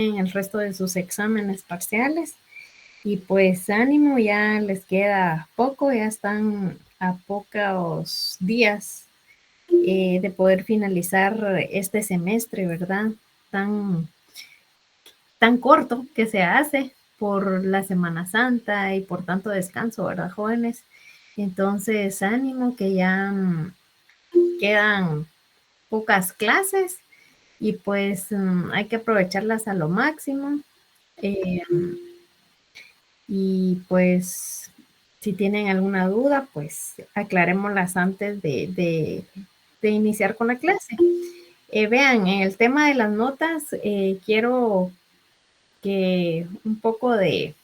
en el resto de sus exámenes parciales. Y pues ánimo, ya les queda poco, ya están a pocos días de poder finalizar este semestre, ¿verdad? Tan corto que se hace por la Semana Santa y por tanto descanso, ¿verdad, jóvenes? Entonces, ánimo, que ya quedan pocas clases y pues hay que aprovecharlas a lo máximo. Y pues si tienen alguna duda, pues aclarémoslas antes de iniciar con la clase. Vean, en el tema de las notas, quiero que un poco de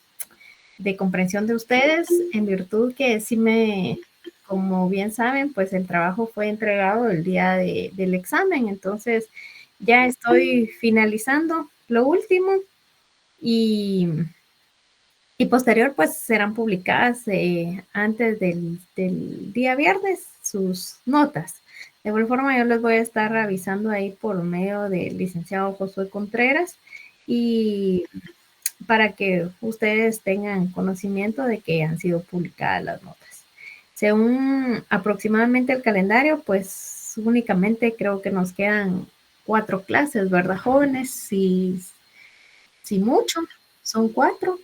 comprensión de ustedes, en virtud que como bien saben, pues el trabajo fue entregado el día del examen, entonces ya estoy finalizando lo último y posterior pues serán publicadas antes del día viernes sus notas. De igual forma yo les voy a estar avisando ahí por medio del licenciado Josué Contreras y para que ustedes tengan conocimiento de que han sido publicadas las notas. Según aproximadamente el calendario, pues únicamente creo que nos quedan 4 clases, ¿verdad, jóvenes? Si mucho, son 4.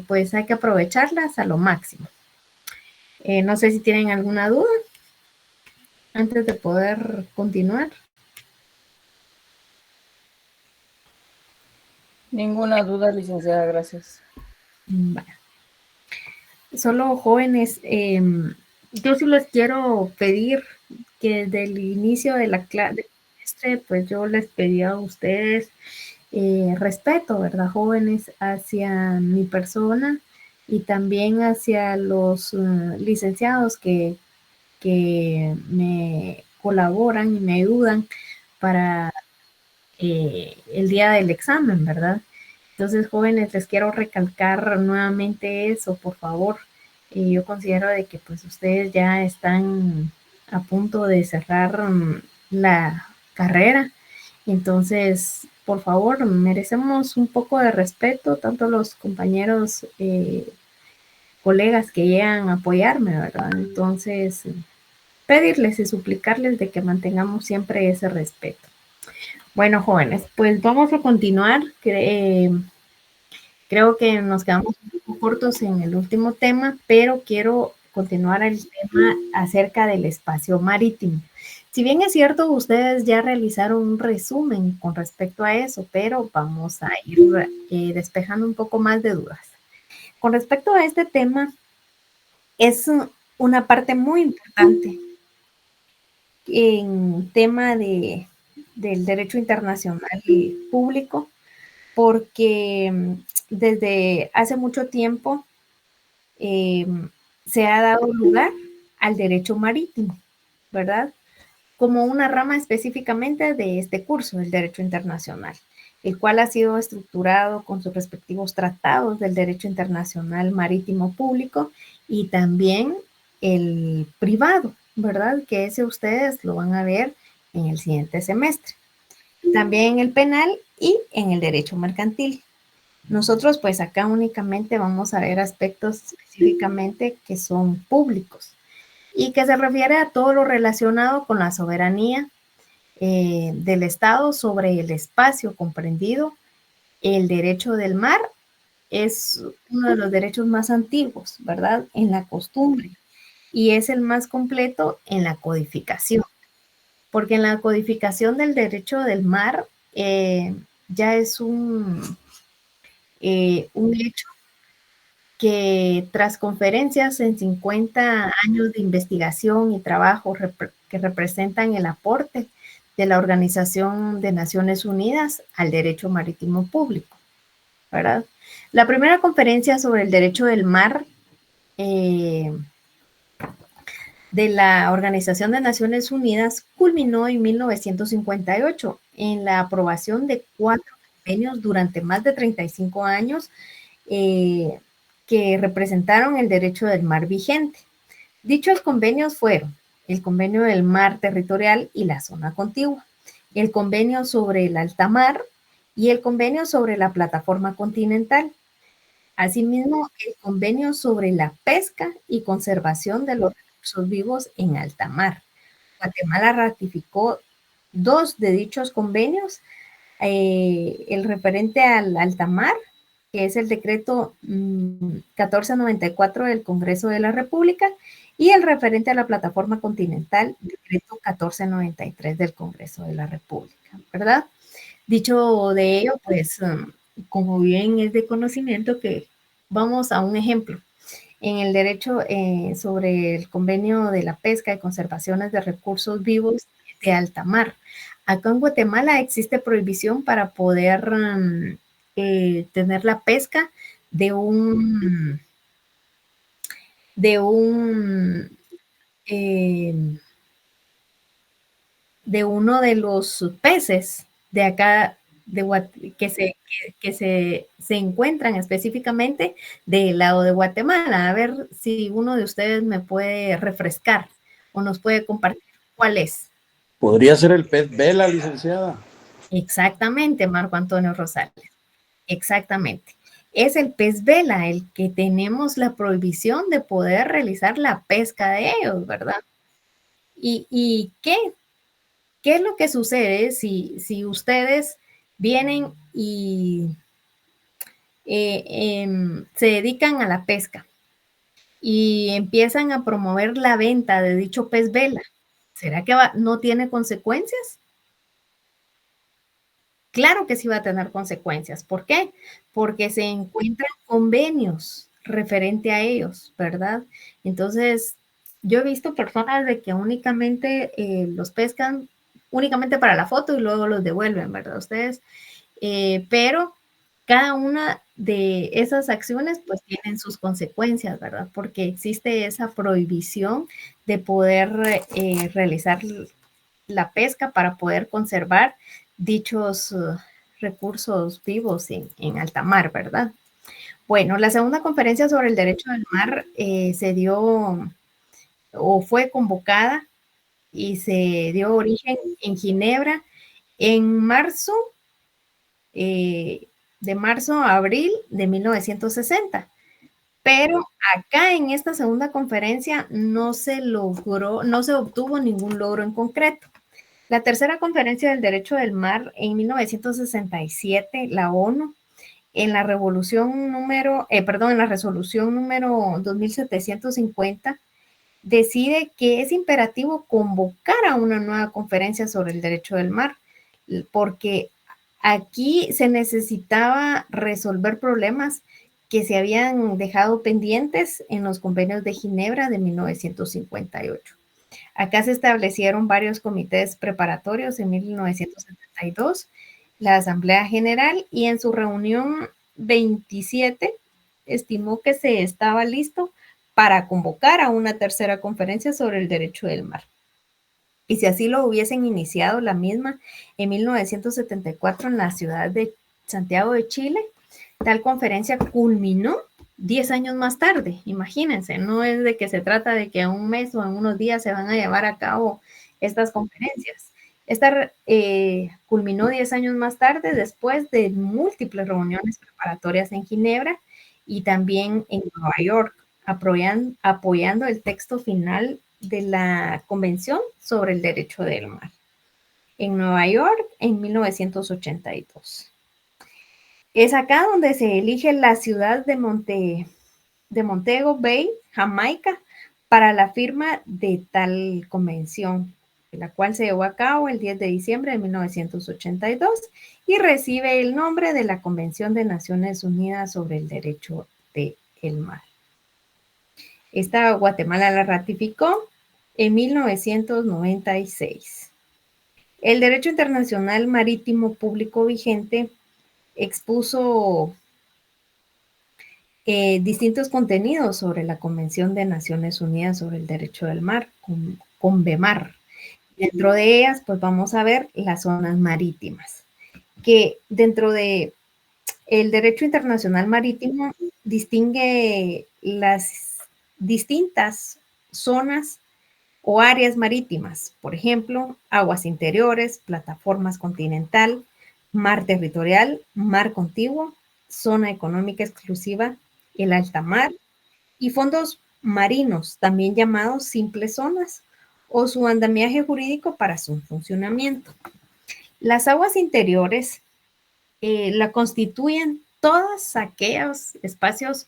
Pues hay que aprovecharlas a lo máximo. No sé si tienen alguna duda antes de poder continuar. Ninguna duda, licenciada, gracias. Bueno. Solo jóvenes, yo sí les quiero pedir que desde el inicio de la clase, pues yo les pedí a ustedes respeto, ¿verdad, jóvenes? Hacia mi persona y también hacia los licenciados que me colaboran y me ayudan para el día del examen, ¿verdad? Entonces, jóvenes, les quiero recalcar nuevamente eso, por favor. Yo considero de que pues ustedes ya están a punto de cerrar la carrera. Entonces, por favor, merecemos un poco de respeto, tanto los compañeros, colegas que llegan a apoyarme, ¿verdad? Entonces, pedirles y suplicarles de que mantengamos siempre ese respeto. Bueno, jóvenes, pues vamos a continuar. Creo que nos quedamos un poco cortos en el último tema, pero quiero continuar el tema acerca del espacio marítimo. Si bien es cierto, ustedes ya realizaron un resumen con respecto a eso, pero vamos a ir despejando un poco más de dudas. Con respecto a este tema, es una parte muy importante en tema del derecho internacional público, porque desde hace mucho tiempo se ha dado lugar al derecho marítimo, ¿verdad? Como una rama específicamente de este curso, el derecho internacional, el cual ha sido estructurado con sus respectivos tratados del derecho internacional marítimo público y también el privado, ¿verdad? Que ese ustedes lo van a ver en el siguiente semestre. También en el penal y en el derecho mercantil. Nosotros pues acá únicamente vamos a ver aspectos específicamente que son públicos y que se refiere a todo lo relacionado con la soberanía del Estado sobre el espacio comprendido. El derecho del mar es uno de los derechos más antiguos, ¿verdad? En la costumbre y es el más completo en la codificación, porque en la codificación del derecho del mar ya es un hecho que tras conferencias en 50 años de investigación y trabajo que representan el aporte de la Organización de Naciones Unidas al derecho marítimo público, ¿verdad? La primera conferencia sobre el derecho del mar de la Organización de Naciones Unidas culminó en 1958 en la aprobación de 4 convenios durante más de 35 años que representaron el derecho del mar vigente. Dichos convenios fueron el Convenio del Mar Territorial y la Zona Contigua, el Convenio sobre el Alta Mar, y el convenio sobre la plataforma continental. Asimismo, el convenio sobre la pesca y conservación de los recursos vivos en alta mar. Guatemala ratificó 2 de dichos convenios, el referente al alta mar, que es el decreto 1494 del Congreso de la República, y el referente a la plataforma continental, decreto 1493 del Congreso de la República, ¿verdad? Dicho de ello, pues, como bien es de conocimiento, que vamos a un ejemplo. En el derecho sobre el convenio de la pesca y conservaciones de recursos vivos de alta mar. Acá en Guatemala existe prohibición para poder tener la pesca de un de un de uno de los peces de acá que se encuentran específicamente del lado de Guatemala. A ver si uno de ustedes me puede refrescar o nos puede compartir cuál es. Podría ser el pez vela, licenciada. Exactamente, Marco Antonio Rosales. Exactamente. Es el pez vela el que tenemos la prohibición de poder realizar la pesca de ellos, ¿verdad? ¿Y qué es lo que sucede si ustedes vienen y se dedican a la pesca y empiezan a promover la venta de dicho pez vela? ¿Será que no tiene consecuencias? Claro que sí va a tener consecuencias. ¿Por qué? Porque se encuentran convenios referente a ellos, ¿verdad? Entonces, yo he visto personas de que únicamente los pescan únicamente para la foto y luego los devuelven, ¿verdad? Ustedes, pero cada una de esas acciones pues tienen sus consecuencias, ¿verdad? Porque existe esa prohibición de poder realizar la pesca para poder conservar dichos recursos vivos en alta mar, ¿verdad? Bueno, la segunda conferencia sobre el derecho del mar se dio o fue convocada y se dio origen en Ginebra en marzo, de marzo a abril de 1960. Pero acá en esta segunda conferencia no se logró, no se obtuvo ningún logro en concreto. La tercera conferencia del derecho del mar en 1967, la ONU, en la resolución número 2750, decide que es imperativo convocar a una nueva conferencia sobre el derecho del mar, porque aquí se necesitaba resolver problemas que se habían dejado pendientes en los convenios de Ginebra de 1958. Acá se establecieron varios comités preparatorios en 1972, la Asamblea General, y en su reunión 27 estimó que se estaba listo para convocar a una tercera conferencia sobre el derecho del mar. Y si así lo hubiesen iniciado la misma en 1974 en la ciudad de Santiago de Chile, tal conferencia culminó 10 años más tarde. Imagínense, no es de que se trata de que en un mes o en unos días se van a llevar a cabo estas conferencias. Esta culminó 10 años más tarde después de múltiples reuniones preparatorias en Ginebra y también en Nueva York, apoyando el texto final de la Convención sobre el Derecho del Mar. En Nueva York, en 1982. Es acá donde se elige la ciudad de Montego Bay, Jamaica, para la firma de tal convención, la cual se llevó a cabo el 10 de diciembre de 1982 y recibe el nombre de la Convención de Naciones Unidas sobre el Derecho del Mar. Esta Guatemala la ratificó en 1996. El derecho internacional marítimo público vigente expuso distintos contenidos sobre la Convención de Naciones Unidas sobre el Derecho del Mar, CONVEMAR. Dentro de ellas, pues vamos a ver las zonas marítimas, que dentro de el derecho internacional marítimo distingue las distintas zonas o áreas marítimas, por ejemplo, aguas interiores, plataformas continental, mar territorial, mar contiguo, zona económica exclusiva, el alta mar y fondos marinos, también llamados simples zonas, o su andamiaje jurídico para su funcionamiento. Las aguas interiores la constituyen todos aquellos espacios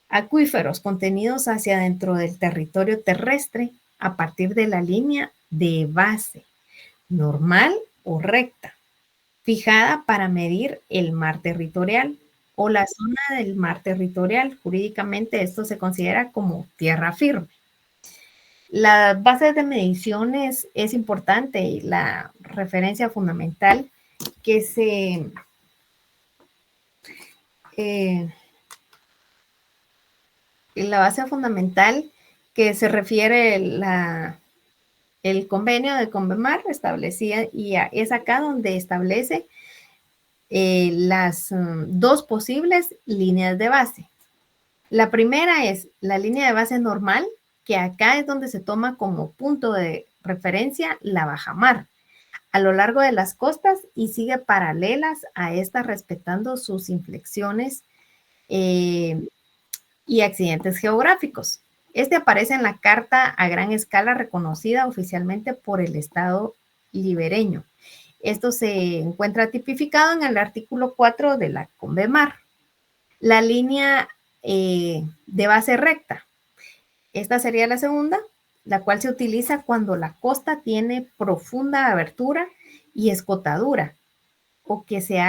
acuíferos contenidos hacia dentro del territorio terrestre a partir de la línea de base, normal o recta, fijada para medir el mar territorial o la zona del mar territorial. Jurídicamente esto se considera como tierra firme. Las bases de mediciones es importante y la referencia fundamental que se la base fundamental que se refiere el convenio de Convemar establecía y es acá donde establece las dos posibles líneas de base. La primera es la línea de base normal, que acá es donde se toma como punto de referencia la bajamar a lo largo de las costas y sigue paralelas a estas respetando sus inflexiones y accidentes geográficos. Este aparece en la carta a gran escala reconocida oficialmente por el Estado libereño. Esto se encuentra tipificado en el artículo 4 de la Convemar. La línea de base recta. Esta sería la segunda, la cual se utiliza cuando la costa tiene profunda abertura y escotadura o que se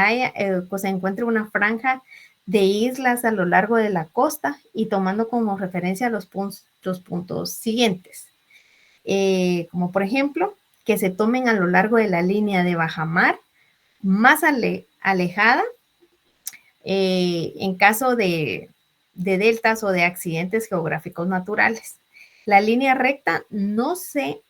encuentre una franja de islas a lo largo de la costa y tomando como referencia los puntos siguientes. Como por ejemplo, que se tomen a lo largo de la línea de bajamar más alejada en caso de deltas o de accidentes geográficos naturales. La línea recta no se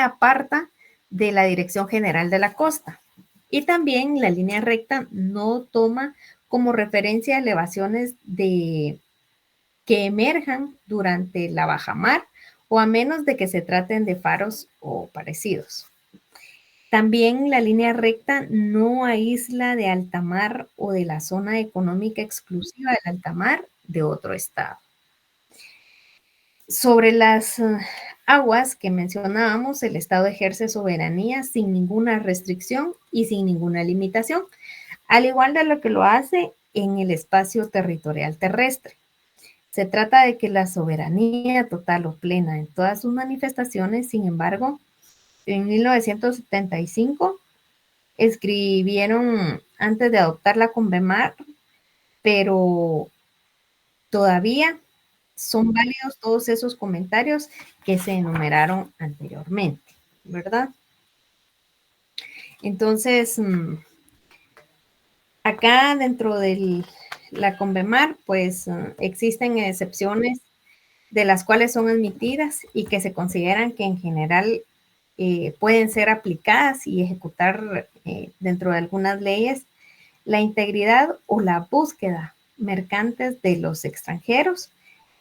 aparta de la dirección general de la costa. Y también la línea recta no toma como referencia elevaciones que emerjan durante la bajamar o a menos de que se traten de faros o parecidos. También la línea recta no aísla de alta mar o de la zona económica exclusiva del alta mar de otro estado. Sobre las aguas que mencionábamos, el Estado ejerce soberanía sin ninguna restricción y sin ninguna limitación, al igual de lo que lo hace en el espacio territorial terrestre. Se trata de que la soberanía total o plena en todas sus manifestaciones, sin embargo, en 1975 escribieron antes de adoptar la Convemar, pero todavía son válidos todos esos comentarios que se enumeraron anteriormente, ¿verdad? Entonces, acá dentro de la Convemar, pues existen excepciones de las cuales son admitidas y que se consideran que en general pueden ser aplicadas y ejecutar dentro de algunas leyes la integridad o la búsqueda mercantes de los extranjeros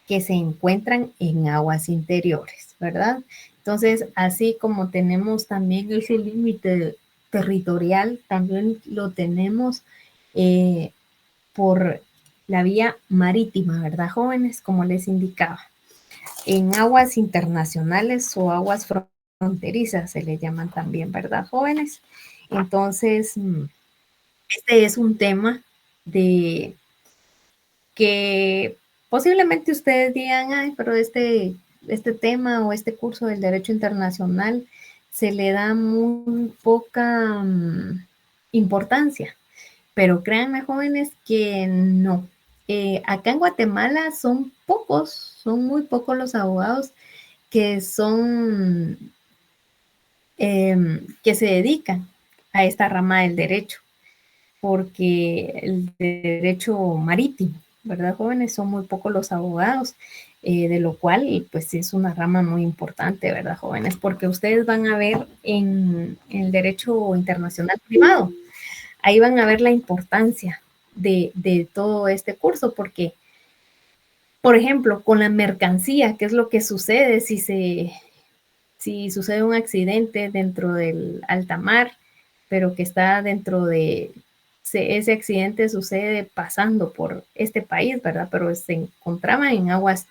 que se encuentran en aguas interiores, ¿verdad? Entonces, así como tenemos también ese límite territorial, también lo tenemos por la vía marítima, ¿verdad, jóvenes? Como les indicaba. En aguas internacionales o aguas fronterizas se le llaman también, ¿verdad, jóvenes? Entonces, este es un tema de que posiblemente ustedes digan, ay, pero este tema o este curso del derecho internacional se le da muy poca importancia, pero créanme, jóvenes, que no. Acá en Guatemala son muy pocos los abogados que que se dedican a esta rama del derecho, porque el derecho marítimo, ¿verdad, jóvenes? Son muy pocos los abogados, de lo cual, pues, es una rama muy importante, ¿verdad, jóvenes? Porque ustedes van a ver en el derecho internacional privado, ahí van a ver la importancia de todo este curso, porque, por ejemplo, con la mercancía, ¿qué es lo que sucede si sucede un accidente dentro del alta mar? pero que está dentro de, ese accidente sucede pasando por este país, ¿verdad? Pero se encontraba en aguas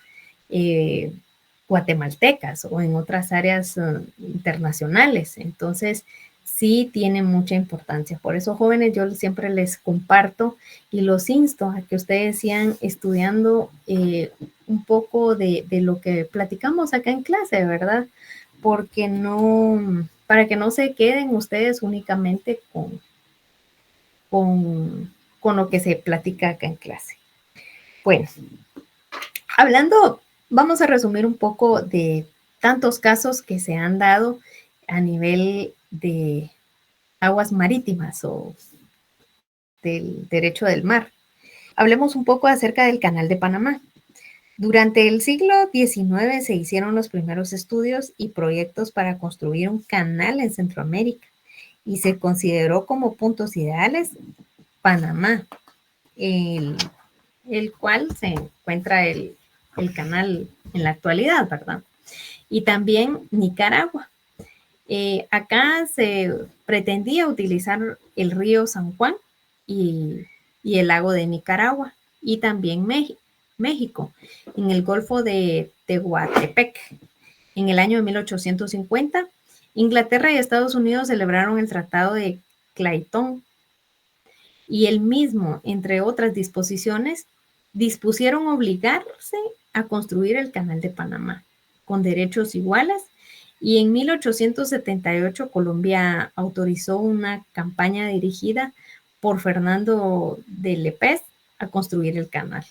guatemaltecas o en otras áreas internacionales. Entonces, sí tiene mucha importancia. Por eso, jóvenes, yo siempre les comparto y los insto a que ustedes sigan estudiando un poco de lo que platicamos acá en clase, ¿verdad? Porque no, para que no se queden ustedes únicamente con lo que se platica acá en clase. Bueno, hablando, vamos a resumir un poco de tantos casos que se han dado a nivel de aguas marítimas o del derecho del mar. Hablemos un poco acerca del Canal de Panamá. Durante el siglo XIX se hicieron los primeros estudios y proyectos para construir un canal en Centroamérica y se consideró como puntos ideales Panamá, el cual se encuentra el canal en la actualidad, ¿verdad? Y también Nicaragua. Acá se pretendía utilizar el río San Juan y el lago de Nicaragua y también México en el Golfo de Tehuantepec. En el año de 1850, Inglaterra y Estados Unidos celebraron el Tratado de Clayton y el mismo, entre otras disposiciones, dispusieron obligarse a construir el Canal de Panamá con derechos iguales y en 1878 Colombia autorizó una campaña dirigida por Fernando de Lépez a construir el canal.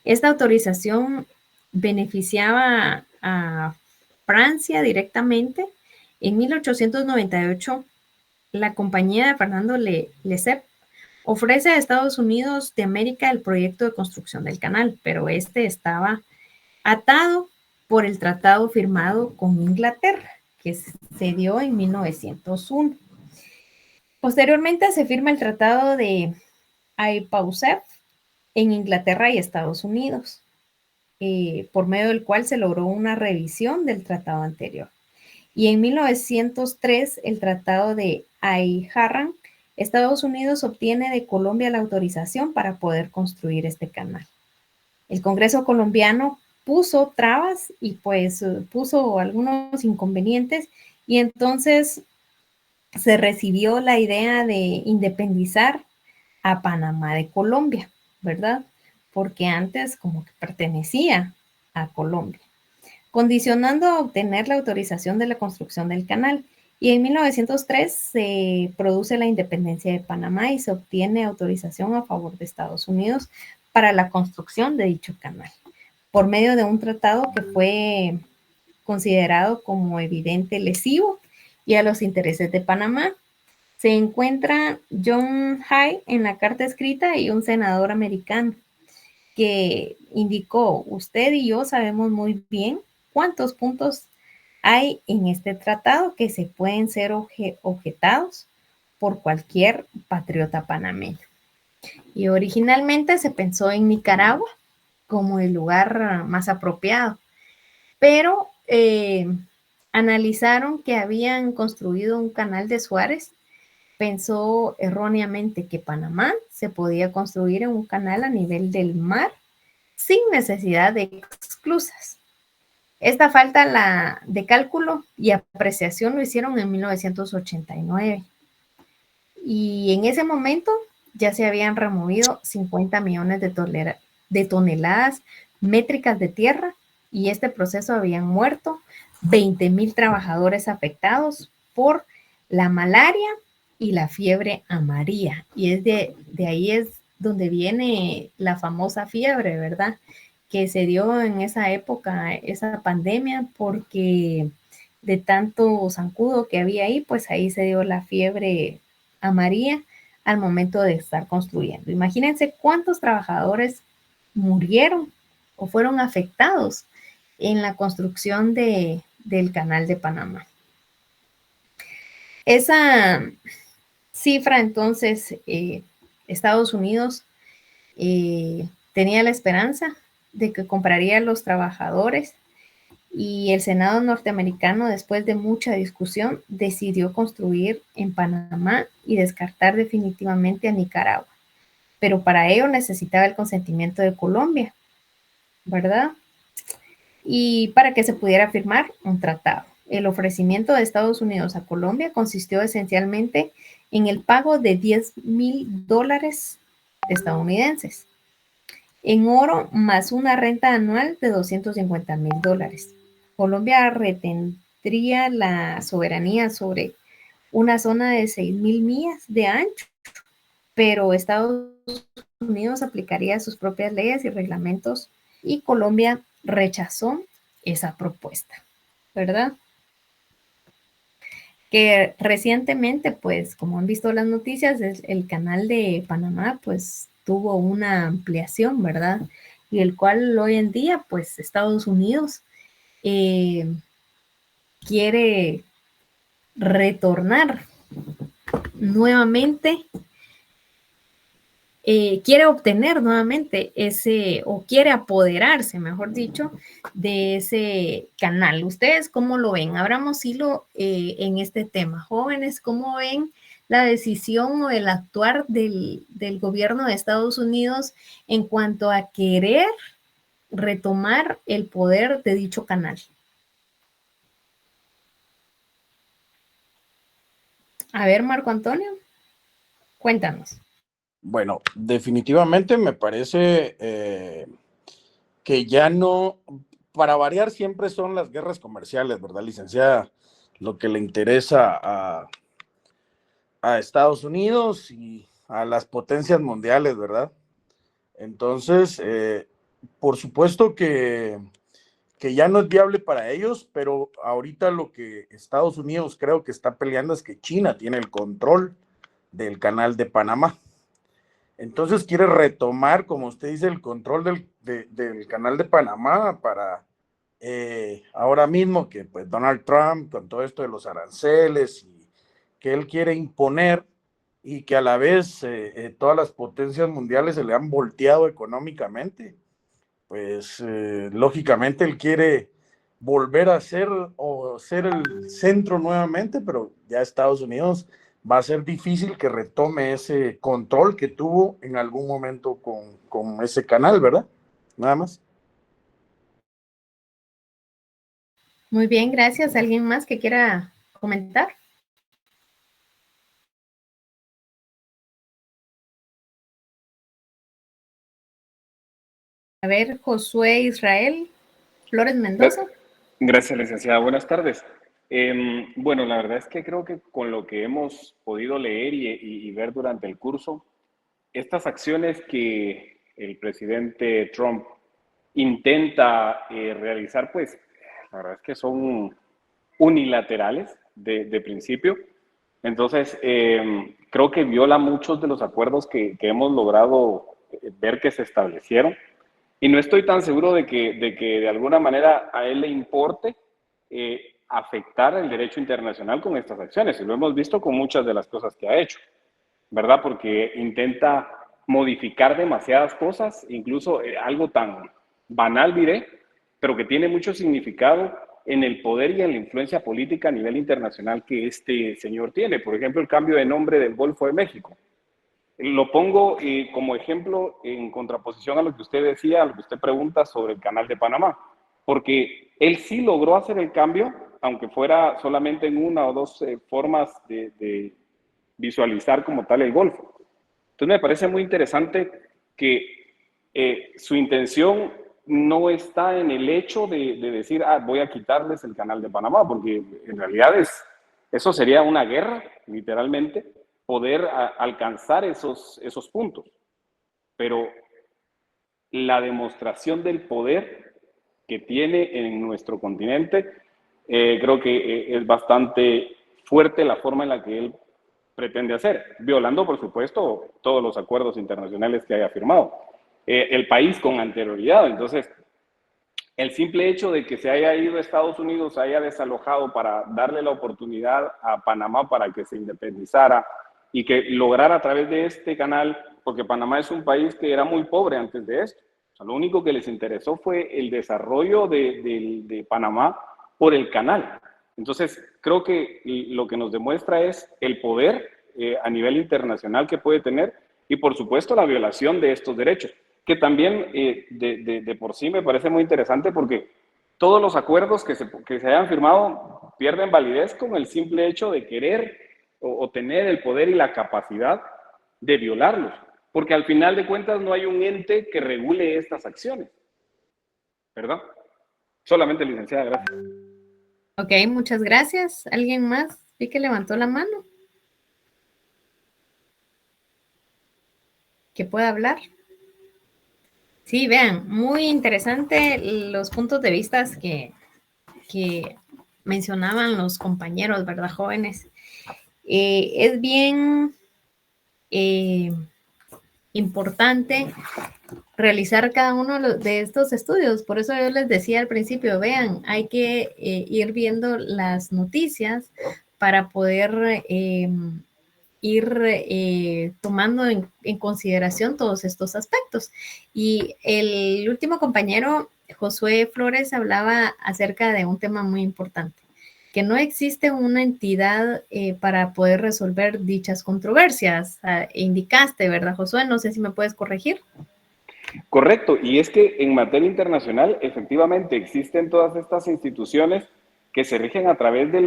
Esta autorización beneficiaba a Francia directamente. En 1898 la compañía de Fernando Lesseps ofrece a Estados Unidos de América el proyecto de construcción del canal, pero este estaba atado por el tratado firmado con Inglaterra, que se dio en 1901. Posteriormente se firma el tratado de Aipausev en Inglaterra y Estados Unidos, por medio del cual se logró una revisión del tratado anterior. Y en 1903, el tratado de Aijarran, Estados Unidos obtiene de Colombia la autorización para poder construir este canal. El Congreso colombiano puso trabas y pues puso algunos inconvenientes y entonces se recibió la idea de independizar a Panamá de Colombia, ¿verdad? Porque antes como que pertenecía a Colombia, condicionando a obtener la autorización de la construcción del canal. Y en 1903 se produce la independencia de Panamá y se obtiene autorización a favor de Estados Unidos para la construcción de dicho canal, por medio de un tratado que fue considerado como evidente lesivo y a los intereses de Panamá. Se encuentra John Hay en la carta escrita y un senador americano que indicó, usted y yo sabemos muy bien cuántos puntos hay en este tratado que se pueden ser objetados por cualquier patriota panameño. Y originalmente se pensó en Nicaragua como el lugar más apropiado, pero analizaron que habían construido un canal de Suárez, pensó erróneamente que Panamá se podía construir en un canal a nivel del mar sin necesidad de esclusas. Esta falta de cálculo y apreciación lo hicieron en 1989. Y en ese momento ya se habían removido 50 millones de toneladas métricas de tierra y este proceso habían muerto 20,000 trabajadores afectados por la malaria y la fiebre amarilla. Y es de ahí es donde viene la famosa fiebre, ¿verdad? Que se dio en esa época, esa pandemia, porque de tanto zancudo que había ahí, pues ahí se dio la fiebre amarilla al momento de estar construyendo. Imagínense cuántos trabajadores murieron o fueron afectados en la construcción del Canal de Panamá. Esa cifra, entonces, Estados Unidos tenía la esperanza de que compraría a los trabajadores Y el Senado norteamericano, después de mucha discusión, decidió construir en Panamá y descartar definitivamente a Nicaragua. Pero para ello necesitaba el consentimiento de Colombia, ¿verdad? Y para que se pudiera firmar un tratado. El ofrecimiento de Estados Unidos a Colombia consistió esencialmente en el pago de $10,000 estadounidenses en oro más una renta anual de $250,000. Colombia retendría la soberanía sobre una zona de 6,000 millas de ancho, pero Estados Unidos aplicaría sus propias leyes y reglamentos y Colombia rechazó esa propuesta, ¿verdad? Que recientemente, pues, como han visto las noticias, el canal de Panamá, pues, tuvo una ampliación, ¿verdad? Y el cual hoy en día, pues, Estados Unidos quiere retornar nuevamente, quiere obtener nuevamente ese, o quiere apoderarse, mejor dicho, de ese canal. ¿Ustedes cómo lo ven? Abramos hilo en este tema. Jóvenes, ¿cómo ven la decisión o el actuar del gobierno de Estados Unidos en cuanto a querer retomar el poder de dicho canal? A ver, Marco Antonio, cuéntanos. Bueno, definitivamente me parece que ya no, para variar siempre son las guerras comerciales, ¿verdad, licenciada? Lo que le interesa a Estados Unidos y a las potencias mundiales, ¿verdad? Entonces, por supuesto que ya no es viable para ellos, pero ahorita lo que Estados Unidos creo que está peleando es que China tiene el control del canal de Panamá. Entonces quiere retomar, como usted dice, el control del canal de Panamá para ahora mismo que pues Donald Trump con todo esto de los aranceles y que él quiere imponer y que a la vez todas las potencias mundiales se le han volteado económicamente, pues lógicamente él quiere volver a ser o ser el centro nuevamente, pero ya Estados Unidos va a ser difícil que retome ese control que tuvo en algún momento con ese canal, ¿verdad? Nada más. Muy bien, gracias. ¿Alguien más que quiera comentar? A ver, Josué Israel Flores Mendoza. Gracias, licenciada. Buenas tardes. Bueno, la verdad es que creo que con lo que hemos podido leer y ver durante el curso, estas acciones que el presidente Trump intenta realizar, pues la verdad es que son unilaterales de principio. Entonces, creo que viola muchos de los acuerdos que hemos logrado ver que se establecieron. Y no estoy tan seguro de que de alguna manera a él le importe afectar el derecho internacional con estas acciones. Y lo hemos visto con muchas de las cosas que ha hecho, ¿verdad? Porque intenta modificar demasiadas cosas, incluso algo tan banal, diré, pero que tiene mucho significado en el poder y en la influencia política a nivel internacional que este señor tiene. Por ejemplo, el cambio de nombre del Golfo de México. Lo pongo como ejemplo en contraposición a lo que usted decía, a lo que usted pregunta sobre el canal de Panamá, porque él sí logró hacer el cambio, aunque fuera solamente en una o dos formas de visualizar como tal el Golfo. Entonces me parece muy interesante que su intención no está en el hecho de decir, voy a quitarles el canal de Panamá, porque en realidad eso sería una guerra, literalmente, poder alcanzar esos puntos. Pero la demostración del poder que tiene en nuestro continente, creo que es bastante fuerte la forma en la que él pretende hacer, violando, por supuesto, todos los acuerdos internacionales que haya firmado. El país con anterioridad. Entonces, el simple hecho de que se haya ido a Estados Unidos, haya desalojado para darle la oportunidad a Panamá para que se independizara y que lograra a través de este canal, porque Panamá es un país que era muy pobre antes de esto. sea, lo único que les interesó fue el desarrollo de Panamá por el canal. Entonces, creo que lo que nos demuestra es el poder a nivel internacional que puede tener y, por supuesto, la violación de estos derechos, que también de por sí me parece muy interesante porque todos los acuerdos que se hayan firmado pierden validez con el simple hecho de querer o tener el poder y la capacidad de violarlos, porque al final de cuentas no hay un ente que regule estas acciones, ¿verdad? Solamente, licenciada, gracias. Ok, muchas gracias. ¿Alguien más? Vi que levantó la mano. ¿Que pueda hablar? Sí, vean, muy interesante los puntos de vista que mencionaban los compañeros, ¿verdad, jóvenes? Es bien importante realizar cada uno de estos estudios. Por eso yo les decía al principio, vean, hay que ir viendo las noticias para poder ir tomando en consideración todos estos aspectos. Y el último compañero, Josué Flores, hablaba acerca de un tema muy importante, que no existe una entidad para poder resolver dichas controversias. Indicaste, ¿verdad, Josué? No sé si me puedes corregir. Correcto, y es que en materia internacional efectivamente existen todas estas instituciones que se rigen a través de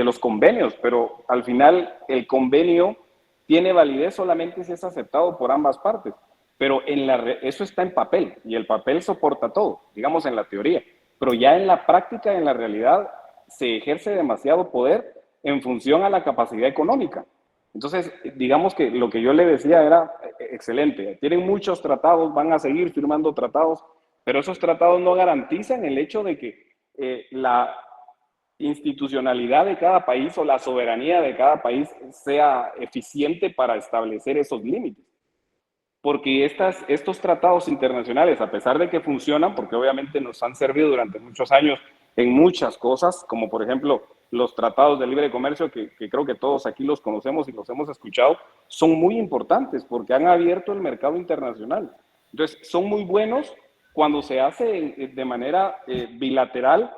los convenios, pero al final el convenio tiene validez solamente si es aceptado por ambas partes. Pero eso está en papel y el papel soporta todo, digamos en la teoría, pero ya en la práctica, en la realidad, se ejerce demasiado poder en función a la capacidad económica. Entonces, digamos que lo que yo le decía era excelente. Tienen muchos tratados, van a seguir firmando tratados, pero esos tratados no garantizan el hecho de que la institucionalidad de cada país o la soberanía de cada país sea eficiente para establecer esos límites. Porque estos tratados internacionales, a pesar de que funcionan, porque obviamente nos han servido durante muchos años en muchas cosas, como por ejemplo los tratados de libre comercio, que creo que todos aquí los conocemos y los hemos escuchado, son muy importantes porque han abierto el mercado internacional. Entonces, son muy buenos cuando se hace de manera bilateral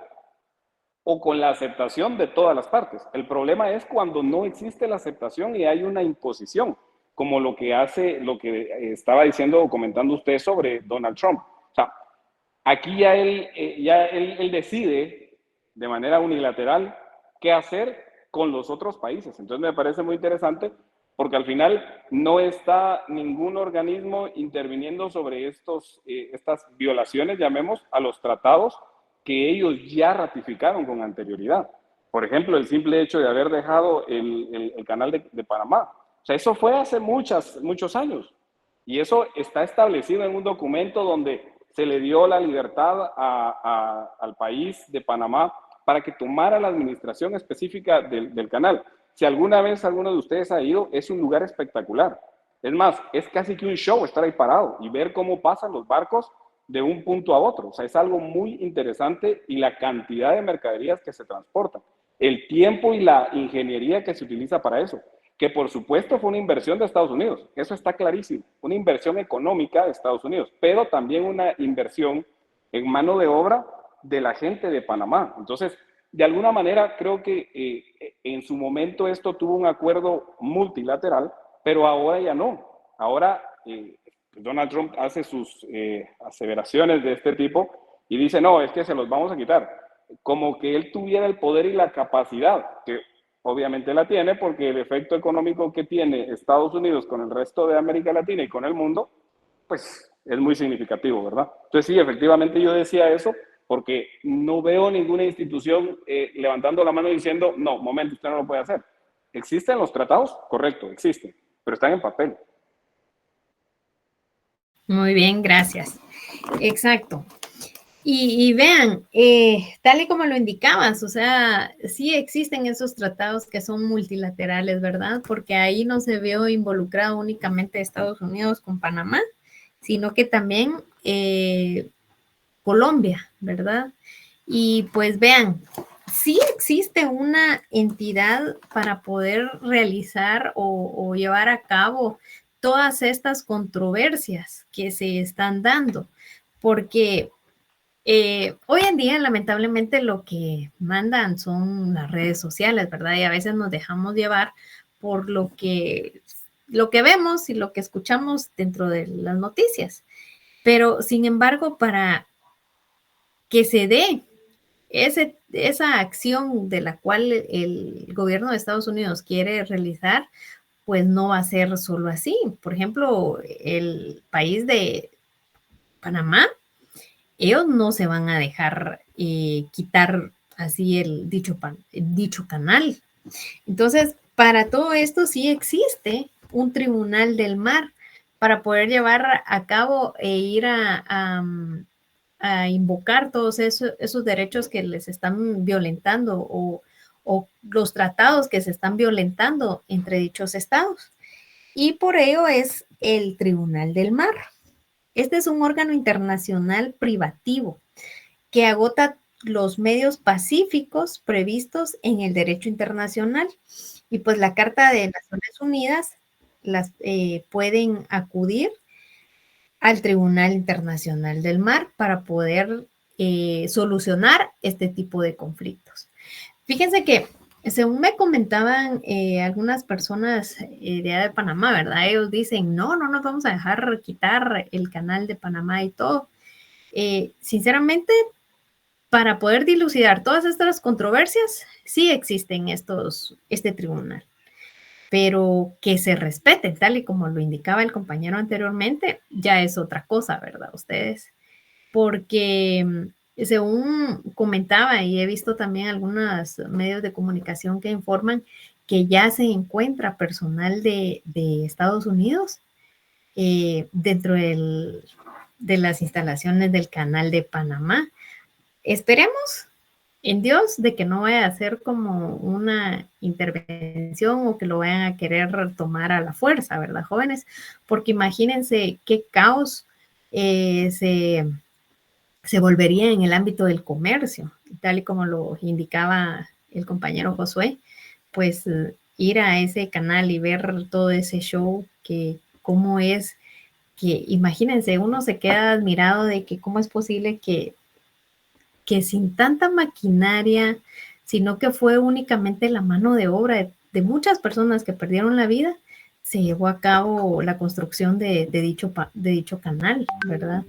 o con la aceptación de todas las partes. El problema es cuando no existe la aceptación y hay una imposición, como lo que estaba diciendo o comentando usted sobre Donald Trump. O sea, aquí ya él decide de manera unilateral qué hacer con los otros países. Entonces me parece muy interesante porque al final no está ningún organismo interviniendo sobre estas violaciones, llamemos, a los tratados que ellos ya ratificaron con anterioridad. Por ejemplo, el simple hecho de haber dejado el canal de Panamá. O sea, eso fue hace muchos años. Y eso está establecido en un documento donde se le dio la libertad al país de Panamá para que tomara la administración específica del canal. Si alguna vez alguno de ustedes ha ido, es un lugar espectacular. Es más, es casi que un show estar ahí parado y ver cómo pasan los barcos de un punto a otro. O sea, es algo muy interesante y la cantidad de mercaderías que se transportan, el tiempo y la ingeniería que se utiliza para eso, que por supuesto fue una inversión de Estados Unidos, eso está clarísimo, una inversión económica de Estados Unidos, pero también una inversión en mano de obra de la gente de Panamá. Entonces, de alguna manera creo que en su momento esto tuvo un acuerdo multilateral, pero ahora ya no. Ahora Donald Trump hace sus aseveraciones de este tipo y dice, no, es que se los vamos a quitar. Como que él tuviera el poder y la capacidad, que obviamente la tiene porque el efecto económico que tiene Estados Unidos con el resto de América Latina y con el mundo, pues es muy significativo, ¿verdad? Entonces sí, efectivamente yo decía eso porque no veo ninguna institución levantando la mano y diciendo, no, momento, usted no lo puede hacer. ¿Existen los tratados? Correcto, existen, pero están en papel. Muy bien, gracias. Exacto. Y vean, tal y como lo indicabas, o sea, sí existen esos tratados que son multilaterales, ¿verdad? Porque ahí no se vio involucrado únicamente Estados Unidos con Panamá, sino que también Colombia, ¿verdad? Y pues vean, sí existe una entidad para poder realizar o llevar a cabo todas estas controversias que se están dando, porque hoy en día lamentablemente lo que mandan son las redes sociales, ¿verdad? Y a veces nos dejamos llevar por lo que vemos y lo que escuchamos dentro de las noticias. Pero sin embargo, para que se dé esa acción de la cual el gobierno de Estados Unidos quiere realizar, pues no va a ser solo así. Por ejemplo, el país de Panamá, ellos no se van a dejar quitar así el dicho canal. Entonces, para todo esto sí existe un tribunal del mar para poder llevar a cabo e ir a invocar todos esos derechos que les están violentando o los tratados que se están violentando entre dichos estados. Y por ello es el Tribunal del Mar. Este es un órgano internacional privativo que agota los medios pacíficos previstos en el derecho internacional. Y pues la Carta de Naciones Unidas pueden acudir al Tribunal Internacional del Mar para poder solucionar este tipo de conflictos. Fíjense que según me comentaban algunas personas de Panamá, ¿verdad? Ellos dicen, no nos vamos a dejar quitar el canal de Panamá y todo. Sinceramente, para poder dilucidar todas estas controversias, sí existen este tribunal, pero que se respeten, tal y como lo indicaba el compañero anteriormente, ya es otra cosa, ¿verdad? Ustedes, porque según comentaba y he visto también algunos medios de comunicación que informan que ya se encuentra personal de Estados Unidos dentro de las instalaciones del canal de Panamá. Esperemos en Dios de que no vaya a ser como una intervención o que lo vayan a querer tomar a la fuerza, ¿verdad, jóvenes? Porque imagínense qué caos se volvería en el ámbito del comercio, tal y como lo indicaba el compañero Josué, pues ir a ese canal y ver todo ese show, que cómo es, que imagínense, uno se queda admirado de que cómo es posible que sin tanta maquinaria, sino que fue únicamente la mano de obra de muchas personas que perdieron la vida, se llevó a cabo la construcción de dicho canal, ¿verdad?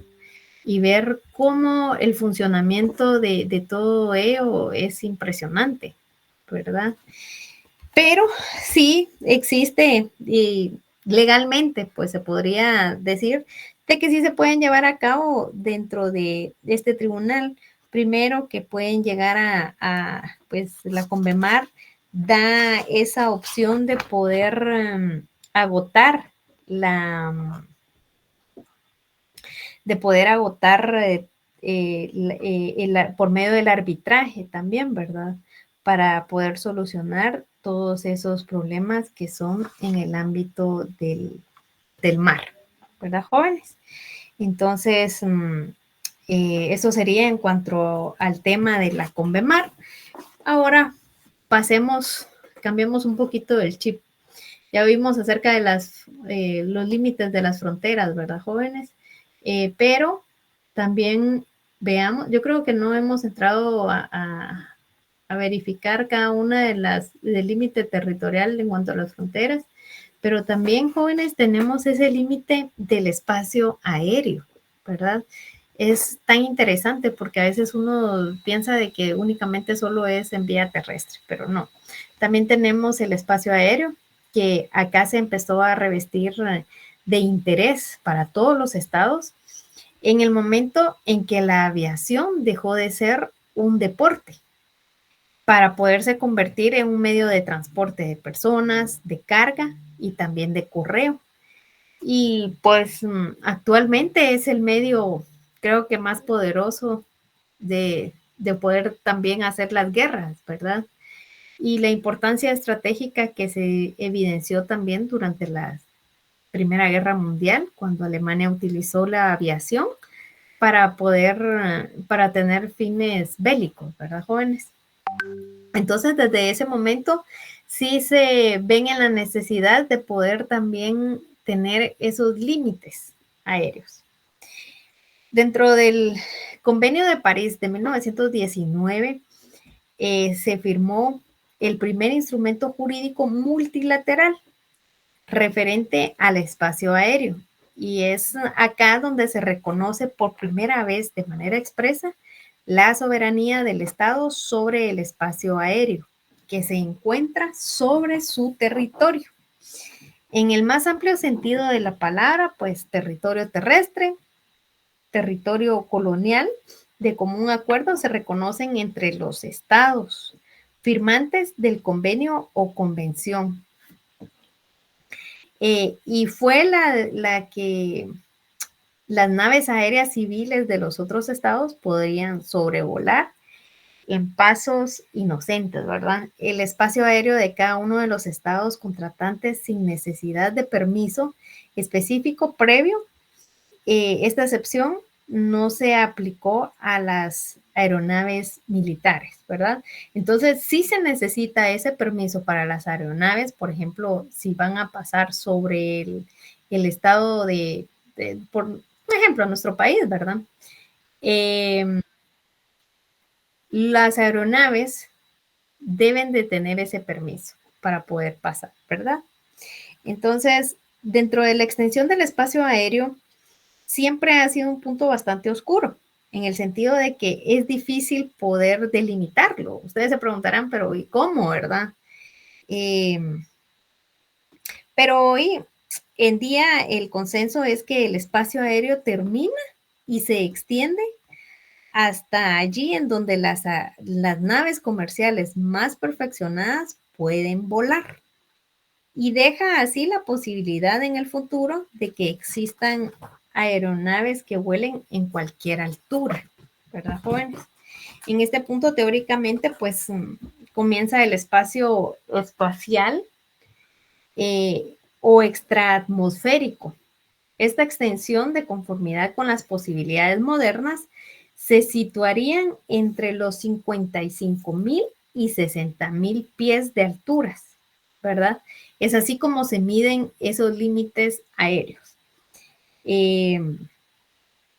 Y ver cómo el funcionamiento de todo ello es impresionante, ¿verdad? Pero sí existe y legalmente, pues se podría decir de que sí se pueden llevar a cabo dentro de este tribunal. Primero que pueden llegar pues la Convemar da esa opción de poder agotar por medio del arbitraje también, ¿verdad? Para poder solucionar todos esos problemas que son en el ámbito del mar, ¿verdad, jóvenes? Entonces, eso sería en cuanto al tema de la Convemar. Ahora cambiemos un poquito el chip. Ya vimos acerca de los límites de las fronteras, ¿verdad, jóvenes? Pero también veamos, yo creo que no hemos entrado a verificar cada una del límite territorial en cuanto a las fronteras, pero también, jóvenes, tenemos ese límite del espacio aéreo, ¿verdad? Es tan interesante porque a veces uno piensa de que únicamente solo es en vía terrestre, pero no. También tenemos el espacio aéreo, que acá se empezó a revestir de interés para todos los estados en el momento en que la aviación dejó de ser un deporte para poderse convertir en un medio de transporte de personas, de carga y también de correo. Y pues actualmente es el medio, creo que más poderoso de poder también hacer las guerras, ¿verdad? Y la importancia estratégica que se evidenció también durante la Primera Guerra Mundial, cuando Alemania utilizó la aviación para tener fines bélicos, ¿verdad, jóvenes? Entonces, desde ese momento, sí se ven en la necesidad de poder también tener esos límites aéreos. Dentro del Convenio de París de 1919 se firmó el primer instrumento jurídico multilateral referente al espacio aéreo. Y es acá donde se reconoce por primera vez de manera expresa la soberanía del Estado sobre el espacio aéreo, que se encuentra sobre su territorio. En el más amplio sentido de la palabra, pues territorio terrestre, territorio colonial, de común acuerdo se reconocen entre los estados firmantes del convenio o convención. Y fue la que las naves aéreas civiles de los otros estados podrían sobrevolar en pasos inocentes, ¿verdad? El espacio aéreo de cada uno de los estados contratantes sin necesidad de permiso específico previo. Esta excepción no se aplicó a las aeronaves militares, ¿verdad? Entonces, sí se necesita ese permiso para las aeronaves, por ejemplo, si van a pasar sobre el estado por ejemplo, nuestro país, ¿verdad? Las aeronaves deben de tener ese permiso para poder pasar, ¿verdad? Entonces, dentro de la extensión del espacio aéreo, siempre ha sido un punto bastante oscuro, en el sentido de que es difícil poder delimitarlo. Ustedes se preguntarán, pero ¿y cómo, verdad? Pero hoy en día el consenso es que el espacio aéreo termina y se extiende hasta allí en donde las naves comerciales más perfeccionadas pueden volar. Y deja así la posibilidad en el futuro de que existan aeronaves que vuelen en cualquier altura, ¿verdad, jóvenes? En este punto, teóricamente, pues comienza el espacio espacial o extraatmosférico. Esta extensión, de conformidad con las posibilidades modernas, se situarían entre los 55,000 y 60,000 pies de alturas, ¿verdad? Es así como se miden esos límites aéreos.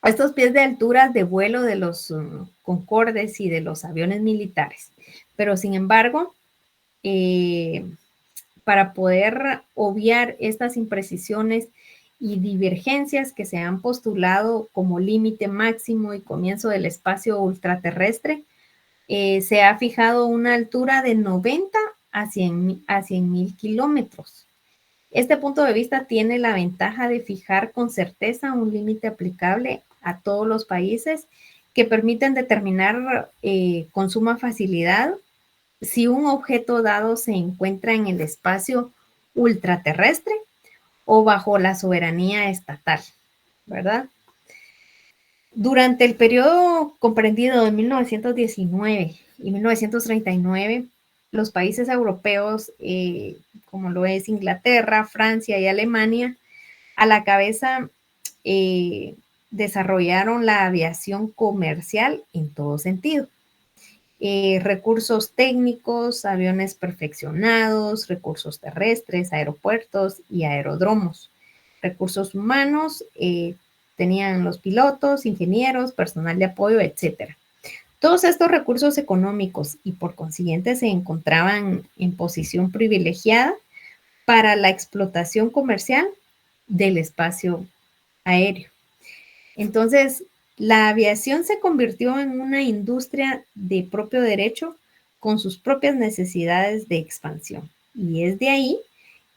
Estos pies de altura de vuelo de los Concordes y de los aviones militares. Pero sin embargo, para poder obviar estas imprecisiones y divergencias que se han postulado como límite máximo y comienzo del espacio ultraterrestre, se ha fijado una altura de 90 a 100,000 kilómetros. Este punto de vista tiene la ventaja de fijar con certeza un límite aplicable a todos los países que permiten determinar con suma facilidad si un objeto dado se encuentra en el espacio ultraterrestre o bajo la soberanía estatal, ¿verdad? Durante el periodo comprendido de 1919 y 1939, los países europeos, como lo es Inglaterra, Francia y Alemania, a la cabeza desarrollaron la aviación comercial en todo sentido. Recursos técnicos, aviones perfeccionados, recursos terrestres, aeropuertos y aeródromos. Recursos humanos, tenían los pilotos, ingenieros, personal de apoyo, etc. Todos estos recursos económicos y por consiguiente se encontraban en posición privilegiada para la explotación comercial del espacio aéreo. Entonces, la aviación se convirtió en una industria de propio derecho con sus propias necesidades de expansión. Y es de ahí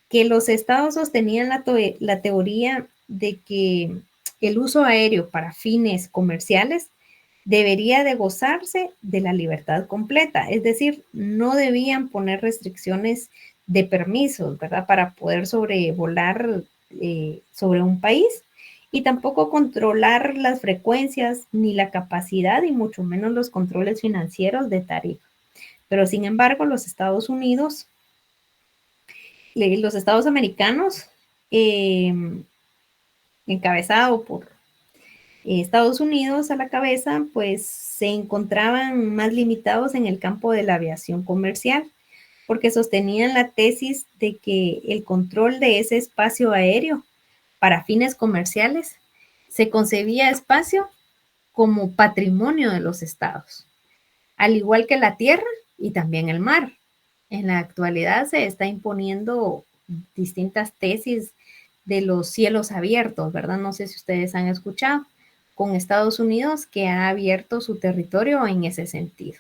que los estados sostenían la teoría de que el uso aéreo para fines comerciales debería de gozarse de la libertad completa, es decir, no debían poner restricciones de permisos, ¿verdad? Para poder sobrevolar sobre un país y tampoco controlar las frecuencias ni la capacidad y mucho menos los controles financieros de tarifa. Pero sin embargo, los Estados americanos, encabezado por Estados Unidos a la cabeza, pues se encontraban más limitados en el campo de la aviación comercial, porque sostenían la tesis de que el control de ese espacio aéreo para fines comerciales, se concebía espacio como patrimonio de los estados, al igual que la tierra y también el mar. En la actualidad se está imponiendo distintas tesis de los cielos abiertos, ¿verdad? No sé si ustedes han escuchado, con Estados Unidos que ha abierto su territorio en ese sentido.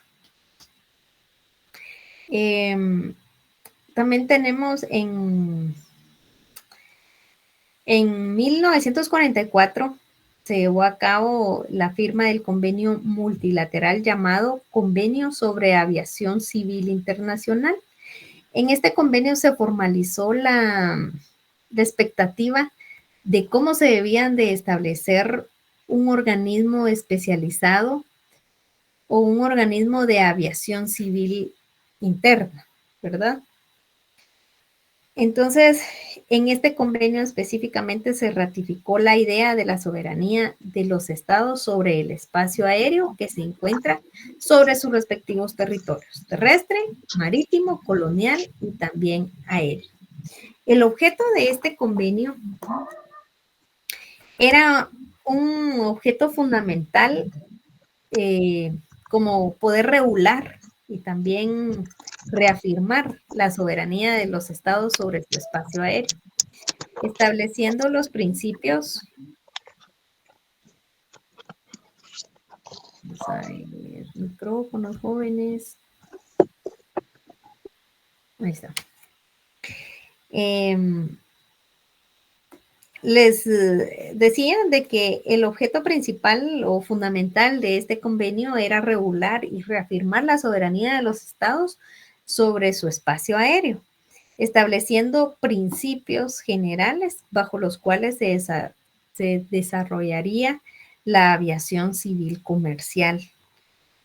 También tenemos en 1944 se llevó a cabo la firma del convenio multilateral llamado Convenio sobre Aviación Civil Internacional. En este convenio se formalizó la expectativa de cómo se debían de establecer un organismo especializado o un organismo de aviación civil interna, ¿verdad? Entonces, en este convenio específicamente se ratificó la idea de la soberanía de los estados sobre el espacio aéreo que se encuentra sobre sus respectivos territorios, terrestre, marítimo, colonial y también aéreo. El objeto de este convenio era un objeto fundamental como poder regular y también reafirmar la soberanía de los estados sobre su espacio aéreo, estableciendo los principios. Vamos a ver, micrófonos jóvenes. Ahí está. Les decía de que el objeto principal o fundamental de este convenio era regular y reafirmar la soberanía de los estados sobre su espacio aéreo, estableciendo principios generales bajo los cuales se desarrollaría la aviación civil comercial.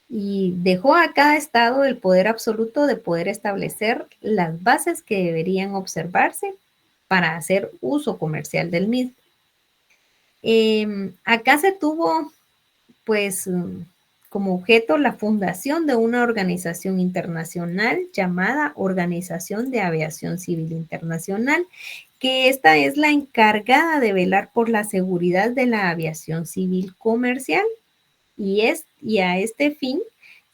Y dejó a cada estado el poder absoluto de poder establecer las bases que deberían observarse para hacer uso comercial del mismo. Acá se tuvo, pues, como objeto la fundación de una organización internacional llamada Organización de Aviación Civil Internacional, que esta es la encargada de velar por la seguridad de la aviación civil comercial y a este fin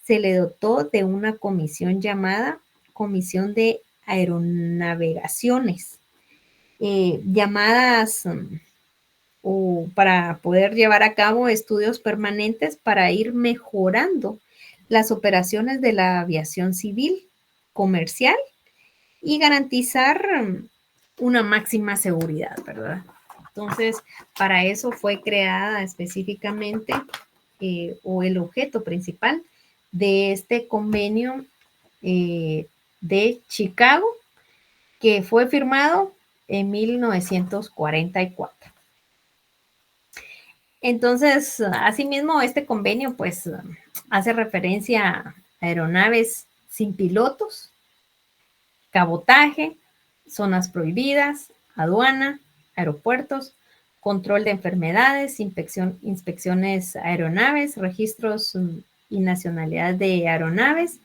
se le dotó de una comisión llamada Comisión de Aeronavegaciones, llamadas o para poder llevar a cabo estudios permanentes para ir mejorando las operaciones de la aviación civil comercial y garantizar una máxima seguridad, ¿verdad? Entonces, para eso fue creada específicamente o el objeto principal de este convenio de Chicago, que fue firmado en 1944. Entonces, asimismo, este convenio pues hace referencia a aeronaves sin pilotos, cabotaje, zonas prohibidas, aduana, aeropuertos, control de enfermedades, inspecciones aeronaves, registros y nacionalidad de aeronaves,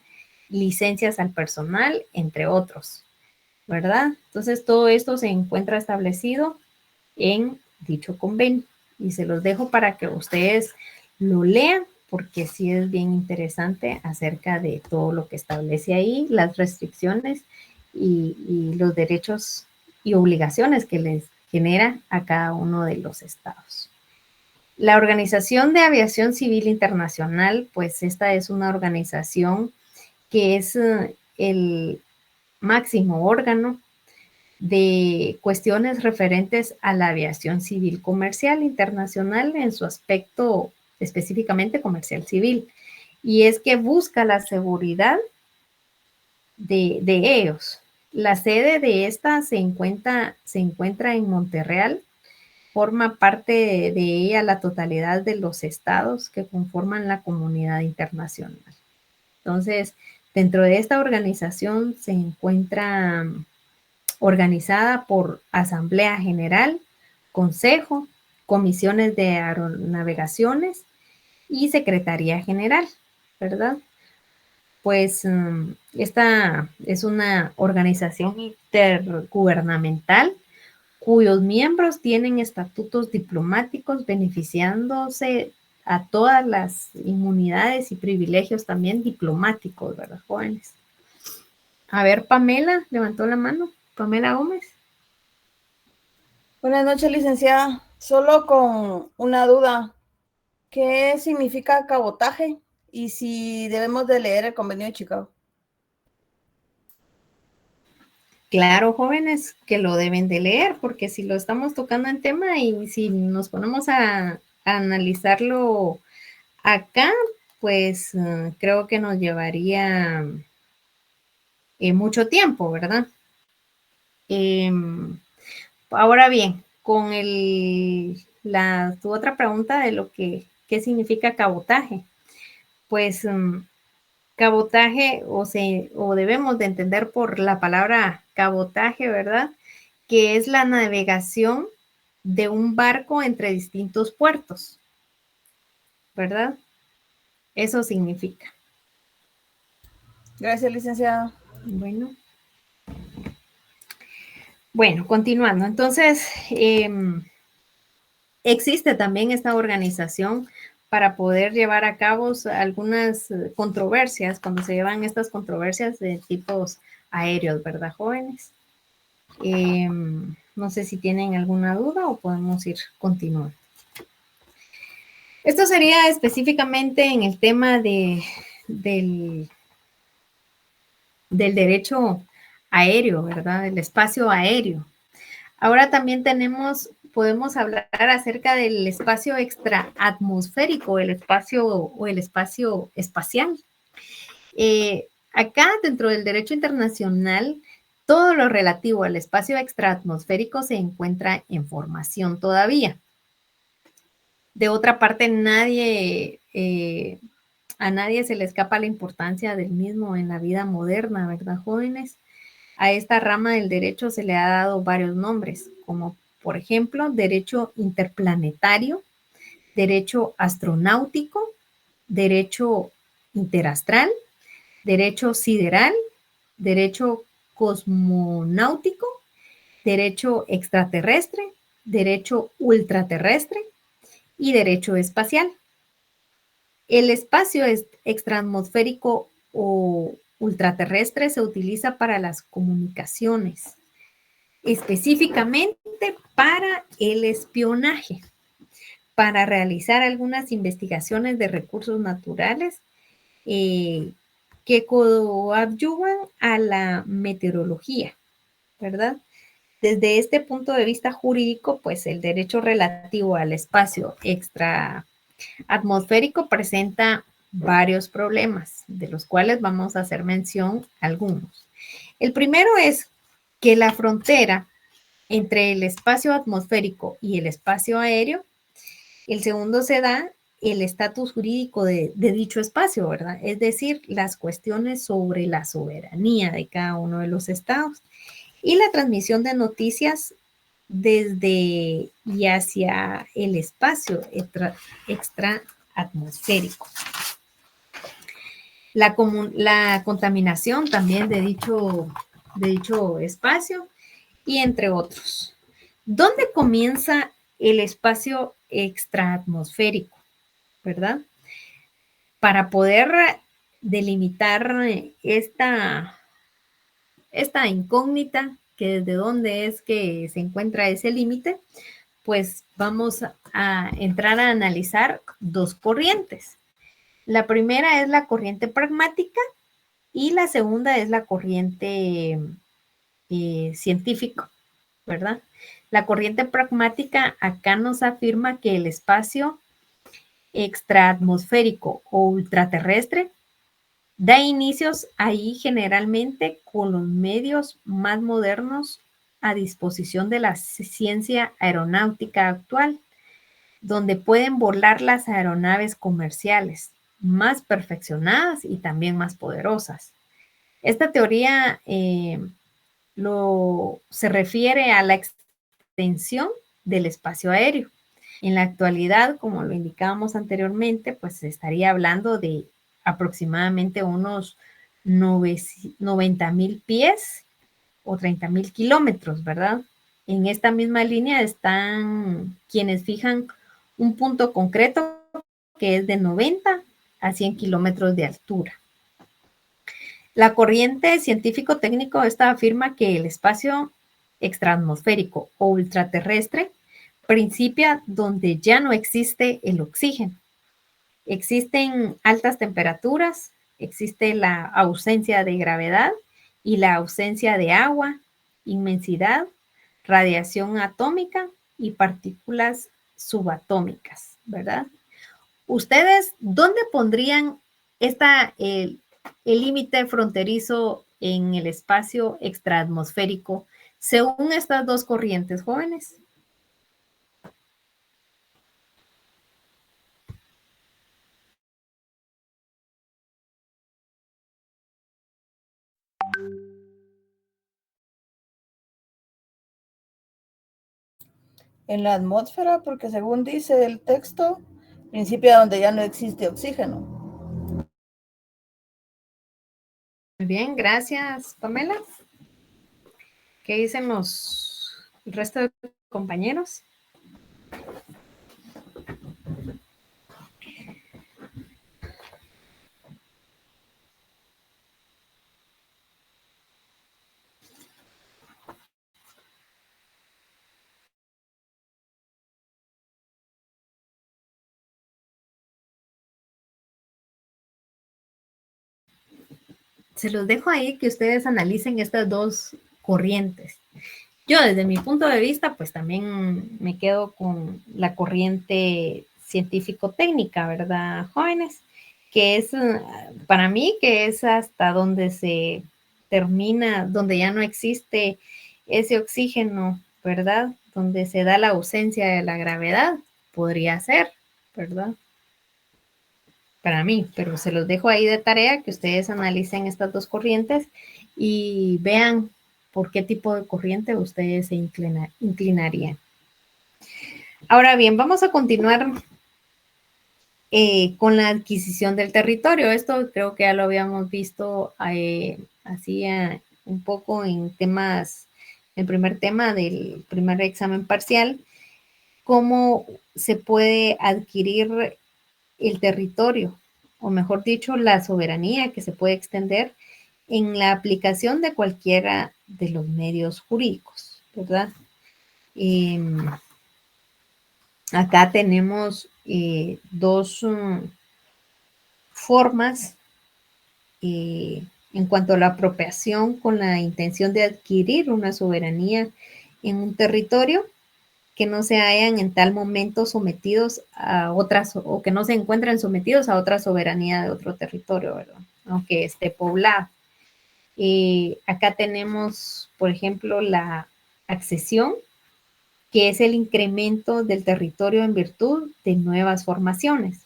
licencias al personal, entre otros, ¿verdad? Entonces, todo esto se encuentra establecido en dicho convenio. Y se los dejo para que ustedes lo lean, porque sí es bien interesante acerca de todo lo que establece ahí, las restricciones y los derechos y obligaciones que les genera a cada uno de los estados. La Organización de Aviación Civil Internacional, pues esta es una organización que es el máximo órgano de cuestiones referentes a la aviación civil comercial internacional en su aspecto específicamente comercial civil. Y es que busca la seguridad de ellos. La sede de esta se encuentra en Montreal. Forma parte de ella la totalidad de los estados que conforman la comunidad internacional. Entonces, dentro de esta organización se encuentra organizada por Asamblea General, Consejo, Comisiones de Aeronavegaciones y Secretaría General, ¿verdad? Pues esta es una organización intergubernamental cuyos miembros tienen estatutos diplomáticos beneficiándose a todas las inmunidades y privilegios también diplomáticos, ¿verdad, jóvenes? A ver, Pamela, levantó la mano. Pamela Gómez. Buenas noches, licenciada. Solo con una duda. ¿Qué significa cabotaje? Y si debemos de leer el convenio de Chicago. Claro, jóvenes, que lo deben de leer, porque si lo estamos tocando en tema y si nos ponemos a analizarlo acá, pues creo que nos llevaría mucho tiempo, ¿verdad? Ahora bien, con tu otra pregunta de lo que qué significa cabotaje, pues cabotaje o debemos de entender por la palabra cabotaje, ¿verdad? Que es la navegación de un barco entre distintos puertos, ¿verdad? Eso significa. Gracias, licenciada. Bueno, continuando. Entonces, existe también esta organización para poder llevar a cabo algunas controversias, cuando se llevan estas controversias de tipos aéreos, ¿verdad, jóvenes? No sé si tienen alguna duda o podemos ir continuando. Esto sería específicamente en el tema del derecho aéreo, ¿verdad? Del espacio aéreo. Ahora también podemos hablar acerca del espacio extraatmosférico, el espacio espacial. Acá, dentro del derecho internacional, todo lo relativo al espacio extraatmosférico se encuentra en formación todavía. De otra parte, a nadie se le escapa la importancia del mismo en la vida moderna, ¿verdad, jóvenes? A esta rama del derecho se le ha dado varios nombres, como por ejemplo, derecho interplanetario, derecho astronáutico, derecho interastral, derecho sideral, derecho cosmonáutico, derecho extraterrestre, derecho ultraterrestre y derecho espacial. El espacio extraatmosférico o ultraterrestre se utiliza para las comunicaciones, específicamente para el espionaje, para realizar algunas investigaciones de recursos naturales que coadyuvan a la meteorología, ¿verdad? Desde este punto de vista jurídico, pues el derecho relativo al espacio extraatmosférico presenta varios problemas, de los cuales vamos a hacer mención algunos. El primero es que la frontera entre el espacio atmosférico y el espacio aéreo, el segundo se da el estatus jurídico de dicho espacio, ¿verdad? Es decir, las cuestiones sobre la soberanía de cada uno de los estados y la transmisión de noticias desde y hacia el espacio extraatmosférico. La contaminación también de dicho espacio y entre otros. ¿Dónde comienza el espacio extraatmosférico? ¿Verdad? Para poder delimitar esta incógnita, que desde dónde es que se encuentra ese límite, pues vamos a entrar a analizar dos corrientes. La primera es la corriente pragmática y la segunda es la corriente científica, ¿verdad? La corriente pragmática acá nos afirma que el espacio extraatmosférico o ultraterrestre da inicios ahí generalmente con los medios más modernos a disposición de la ciencia aeronáutica actual, donde pueden volar las aeronaves comerciales más perfeccionadas y también más poderosas. Esta teoría se refiere a la extensión del espacio aéreo. En la actualidad, como lo indicábamos anteriormente, pues se estaría hablando de aproximadamente unos 90,000 pies o 30,000 kilómetros, ¿verdad? En esta misma línea están quienes fijan un punto concreto que es de 90 a 100 kilómetros de altura. La corriente científico-técnico esta afirma que el espacio extraatmosférico o ultraterrestre principia donde ya no existe el oxígeno. Existen altas temperaturas, existe la ausencia de gravedad y la ausencia de agua, inmensidad, radiación atómica y partículas subatómicas, ¿verdad? ¿Ustedes dónde pondrían el límite fronterizo en el espacio extraatmosférico según estas dos corrientes, jóvenes? En la atmósfera, porque según dice el texto, principia donde ya no existe oxígeno. Muy bien, gracias, Pamela. ¿Qué dicen el resto de compañeros? Se los dejo ahí que ustedes analicen estas dos corrientes. Yo desde mi punto de vista, pues también me quedo con la corriente científico-técnica, ¿verdad, jóvenes? Que es, para mí, que es hasta donde se termina, donde ya no existe ese oxígeno, ¿verdad? Donde se da la ausencia de la gravedad, podría ser, ¿verdad? Para mí, pero se los dejo ahí de tarea que ustedes analicen estas dos corrientes y vean por qué tipo de corriente ustedes se inclinarían. Ahora bien, vamos a continuar con la adquisición del territorio. Esto creo que ya lo habíamos visto así un poco en temas, el primer tema del primer examen parcial, cómo se puede adquirir el territorio, o mejor dicho, la soberanía que se puede extender en la aplicación de cualquiera de los medios jurídicos, ¿verdad? Acá tenemos dos formas en cuanto a la apropiación con la intención de adquirir una soberanía en un territorio que no se hayan en tal momento sometidos a otras o que no se encuentren sometidos a otra soberanía de otro territorio, ¿verdad? Aunque esté poblado. Acá tenemos, por ejemplo, la accesión, que es el incremento del territorio en virtud de nuevas formaciones.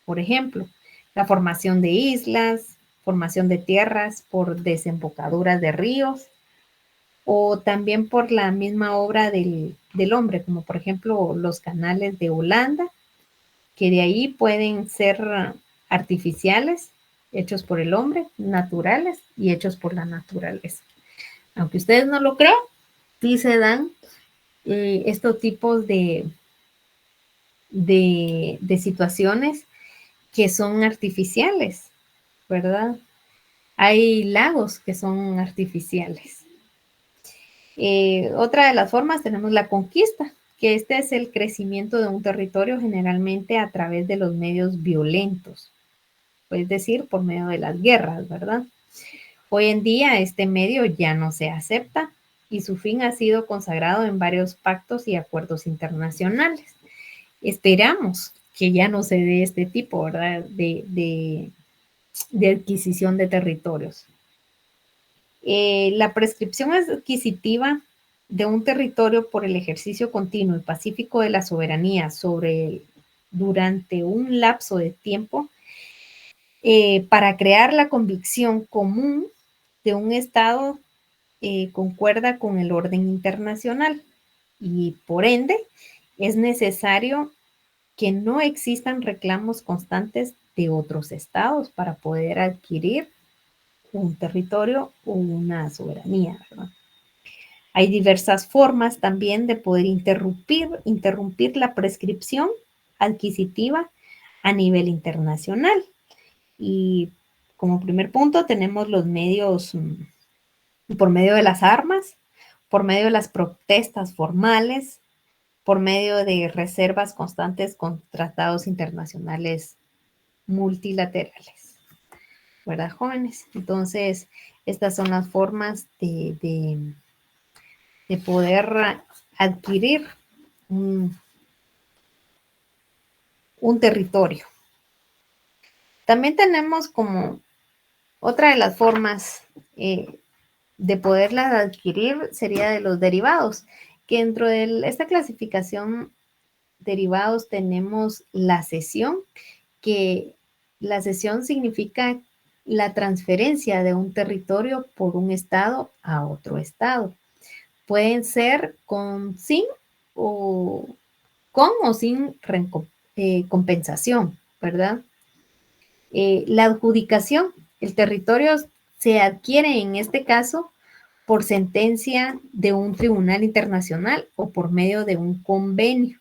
Por ejemplo, la formación de islas, formación de tierras por desembocaduras de ríos, o también por la misma obra del hombre, como por ejemplo los canales de Holanda, que de ahí pueden ser artificiales, hechos por el hombre, naturales y hechos por la naturaleza. Aunque ustedes no lo crean, sí se dan estos tipos de situaciones que son artificiales, ¿verdad? Hay lagos que son artificiales. Otra de las formas tenemos la conquista, que este es el crecimiento de un territorio generalmente a través de los medios violentos, es decir, por medio de las guerras, ¿verdad? Hoy en día este medio ya no se acepta y su fin ha sido consagrado en varios pactos y acuerdos internacionales. Esperamos que ya no se dé este tipo, ¿verdad?, de adquisición de territorios. La prescripción adquisitiva de un territorio por el ejercicio continuo y pacífico de la soberanía durante un lapso de tiempo para crear la convicción común de un Estado concuerda con el orden internacional y por ende es necesario que no existan reclamos constantes de otros estados para poder adquirir un territorio o una soberanía, ¿verdad? Hay diversas formas también de poder interrumpir la prescripción adquisitiva a nivel internacional. Y como primer punto tenemos los medios por medio de las armas, por medio de las protestas formales, por medio de reservas constantes con tratados internacionales multilaterales, ¿verdad, jóvenes? Entonces, estas son las formas de poder adquirir un territorio. También tenemos como otra de las formas de poderlas adquirir sería de los derivados, que dentro de esta clasificación derivados tenemos la cesión, que la cesión significa la transferencia de un territorio por un estado a otro estado. Pueden ser con o sin compensación, ¿verdad? La adjudicación, el territorio se adquiere en este caso por sentencia de un tribunal internacional o por medio de un convenio.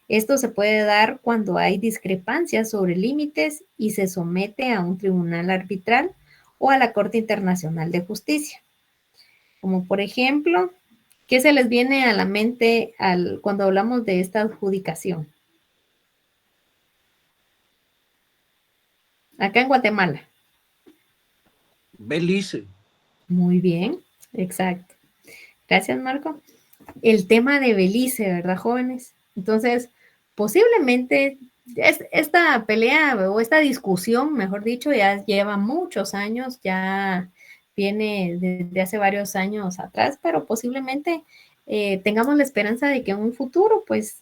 Esto se puede dar cuando hay discrepancias sobre límites y se somete a un tribunal arbitral o a la Corte Internacional de Justicia. Como por ejemplo, ¿qué se les viene a la mente cuando hablamos de esta adjudicación? Acá en Guatemala. Belice. Muy bien, exacto. Gracias, Marco. El tema de Belice, ¿verdad, jóvenes? Entonces, posiblemente esta pelea o esta discusión, mejor dicho, ya lleva muchos años, ya viene desde hace varios años atrás, pero posiblemente tengamos la esperanza de que en un futuro, pues,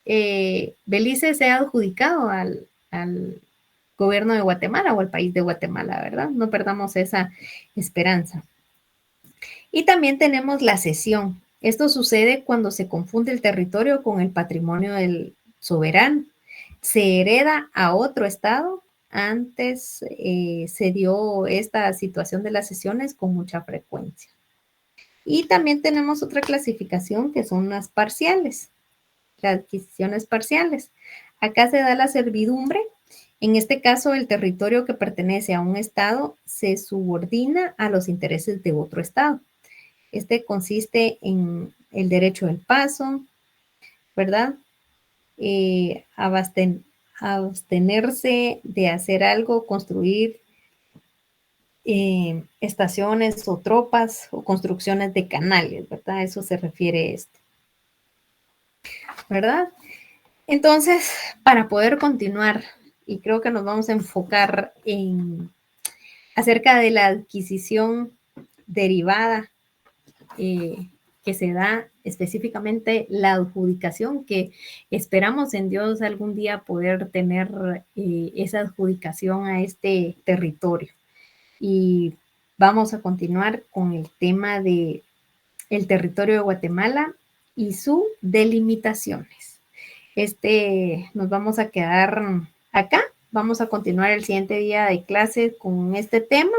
Belice sea adjudicado al gobierno de Guatemala o al país de Guatemala, ¿verdad? No perdamos esa esperanza. Y también tenemos la cesión. Esto sucede cuando se confunde el territorio con el patrimonio del soberano. Se hereda a otro estado. Antes se dio esta situación de las cesiones con mucha frecuencia. Y también tenemos otra clasificación que son las parciales, las adquisiciones parciales. Acá se da la servidumbre. En este caso, el territorio que pertenece a un estado se subordina a los intereses de otro estado. Este consiste en el derecho del paso, ¿verdad? Abstenerse de hacer algo, construir estaciones o tropas o construcciones de canales, ¿verdad? A eso se refiere esto, ¿verdad? Entonces, para poder continuar, y creo que nos vamos a enfocar acerca de la adquisición derivada que se da específicamente la adjudicación, que esperamos en Dios algún día poder tener esa adjudicación a este territorio. Y vamos a continuar con el tema de el territorio de Guatemala y sus delimitaciones. Nos vamos a quedar acá. Vamos a continuar el siguiente día de clase con este tema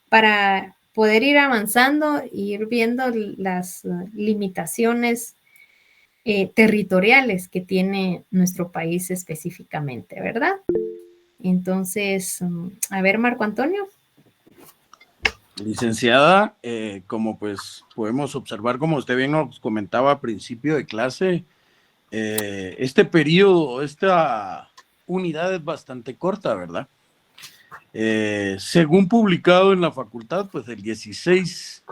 para poder ir avanzando e ir viendo las limitaciones territoriales que tiene nuestro país específicamente, ¿verdad? Entonces, a ver, Marco Antonio. Licenciada, como pues podemos observar, como usted bien nos comentaba a principio de clase, este periodo, esta unidad es bastante corta, ¿verdad? Según publicado en la facultad, pues el 16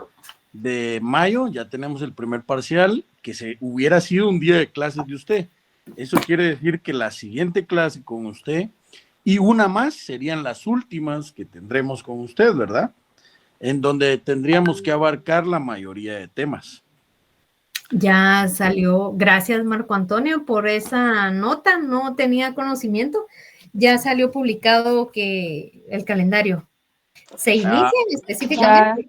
de mayo ya tenemos el primer parcial, que se hubiera sido un día de clases de usted. Eso quiere decir que la siguiente clase con usted y una más serían las últimas que tendremos con usted, ¿verdad? En donde tendríamos que abarcar la mayoría de temas. Ya salió, gracias Marco Antonio por esa nota, no tenía conocimiento, ya salió publicado que el calendario se inicia específicamente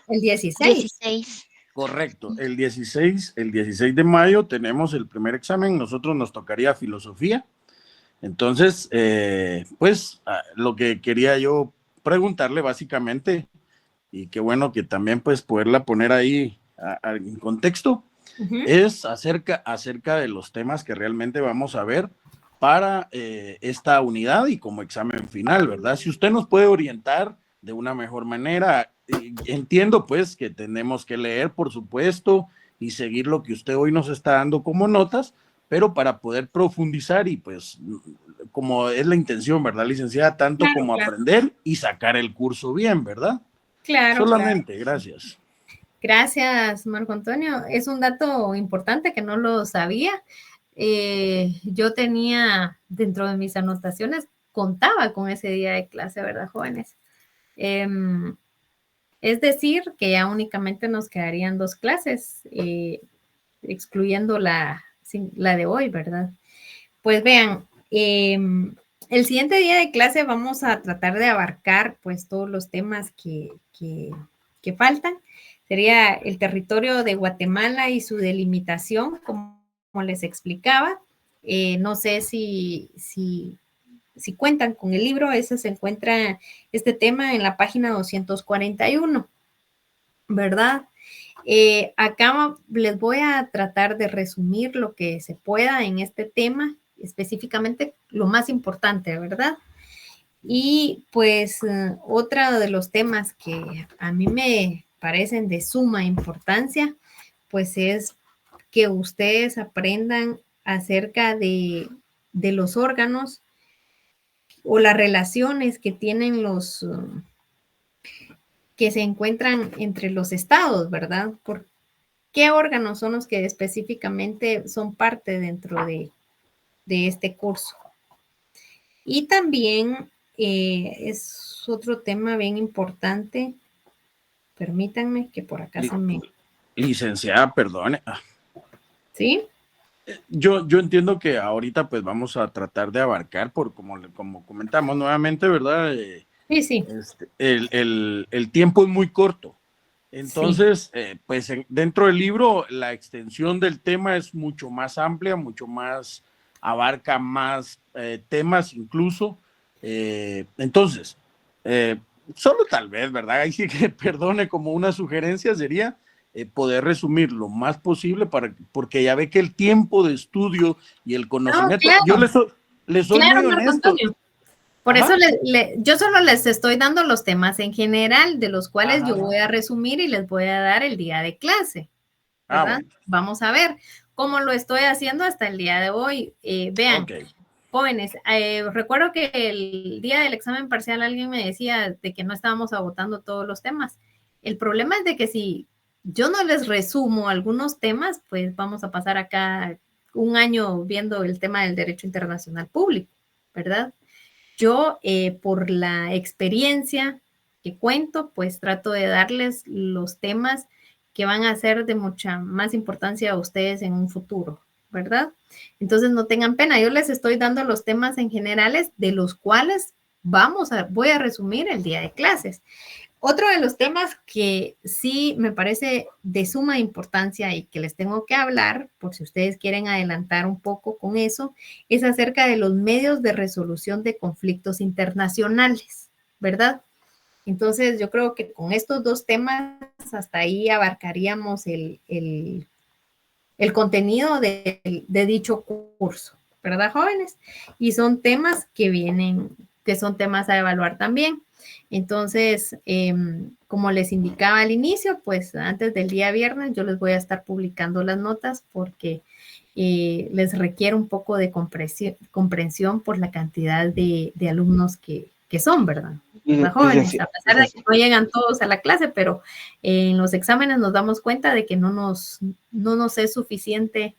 el 16. Correcto, el 16 de mayo tenemos el primer examen, nosotros nos tocaría filosofía. Entonces, pues lo que quería yo preguntarle básicamente, y qué bueno que también pues poderla poner ahí en contexto, es acerca de los temas que realmente vamos a ver para esta unidad y como examen final, ¿verdad? Si usted nos puede orientar de una mejor manera, entiendo pues que tenemos que leer, por supuesto, y seguir lo que usted hoy nos está dando como notas, pero para poder profundizar y pues como es la intención, ¿verdad, licenciada? Tanto Claro, como claro. aprender y sacar el curso bien, ¿verdad? Claro, Solamente, claro. gracias. Gracias, Marco Antonio. Es un dato importante que no lo sabía. Yo tenía dentro de mis anotaciones, contaba con ese día de clase, ¿verdad, jóvenes? Es decir, que ya únicamente nos quedarían 2 clases, excluyendo la de hoy, ¿verdad? Pues vean, el siguiente día de clase vamos a tratar de abarcar pues todos los temas que faltan. Sería el territorio de Guatemala y su delimitación, como les explicaba. No sé si cuentan con el libro, ese se encuentra este tema en la página 241, ¿verdad? Acá les voy a tratar de resumir lo que se pueda en este tema, específicamente lo más importante, ¿verdad? Y pues otro de los temas que a mí me parecen de suma importancia, pues es que ustedes aprendan acerca de los órganos o las relaciones que tienen los que se encuentran entre los estados, ¿verdad? ¿Por qué órganos son los que específicamente son parte dentro de este curso? Y también es otro tema bien importante. Permítanme que por acá se me... Licenciada, perdone. ¿Sí? Yo entiendo que ahorita pues vamos a tratar de abarcar, como comentamos nuevamente, ¿verdad? Sí. El tiempo es muy corto. Entonces, sí. Pues dentro del libro la extensión del tema es mucho más amplia, mucho más, abarca más temas incluso. Entonces, solo tal vez, ¿verdad? Ahí sí que perdone, como una sugerencia sería poder resumir lo más posible porque ya ve que el tiempo de estudio y el No, conocimiento, yo claro. les soy Claro, muy Marco honesto. Antonio. Por Ajá. eso yo solo les estoy dando los temas en general, de los cuales yo voy a resumir y les voy a dar el día de clase, ¿verdad? Bueno. Vamos a ver cómo lo estoy haciendo hasta el día de hoy. Vean, Okay. Jóvenes, recuerdo que el día del examen parcial alguien me decía de que no estábamos agotando todos los temas. El problema es de que si yo no les resumo algunos temas, pues vamos a pasar acá un año viendo el tema del derecho internacional público, ¿verdad? Yo, por la experiencia que cuento, pues trato de darles los temas que van a ser de mucha más importancia a ustedes en un futuro, ¿verdad? Entonces no tengan pena, yo les estoy dando los temas en generales de los cuales voy a resumir el día de clases. Otro de los temas que sí me parece de suma importancia y que les tengo que hablar, por si ustedes quieren adelantar un poco con eso, es acerca de los medios de resolución de conflictos internacionales, ¿verdad? Entonces, yo creo que con estos 2 temas, hasta ahí abarcaríamos el contenido de dicho curso, ¿verdad, jóvenes? Y son temas que son temas a evaluar también. Entonces, como les indicaba al inicio, pues antes del día viernes yo les voy a estar publicando las notas porque les requiere un poco de comprensión por la cantidad de alumnos que son, ¿verdad? ¿Verdad, jóvenes? A pesar de que no llegan todos a la clase, pero en los exámenes nos damos cuenta de que no nos es suficiente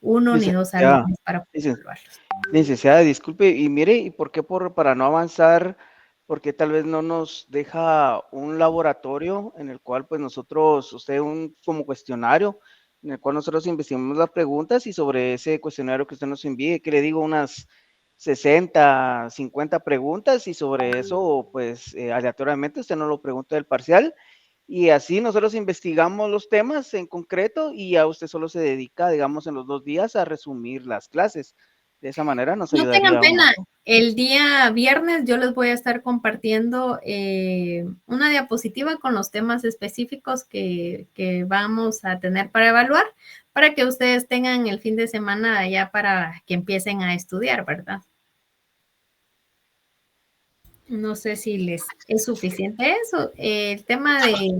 1 ni 2 alumnos para poder evaluarlos. Licenciada, disculpe, y mire, ¿y por qué para no avanzar, por qué tal vez no nos deja un laboratorio en el cual pues nosotros, usted como cuestionario, en el cual nosotros investigamos las preguntas y sobre ese cuestionario que usted nos envíe, que le digo unas 60, 50 preguntas y sobre eso pues aleatoriamente usted nos lo pregunta del parcial y así nosotros investigamos los temas en concreto y a usted solo se dedica, digamos, en los 2 días a resumir las clases. De esa manera nos No ayudaría tengan un pena, montón. el día viernes yo les voy a estar compartiendo una diapositiva con los temas específicos que vamos a tener para evaluar, para que ustedes tengan el fin de semana ya para que empiecen a estudiar, ¿verdad? No sé si les es suficiente eso. El tema de,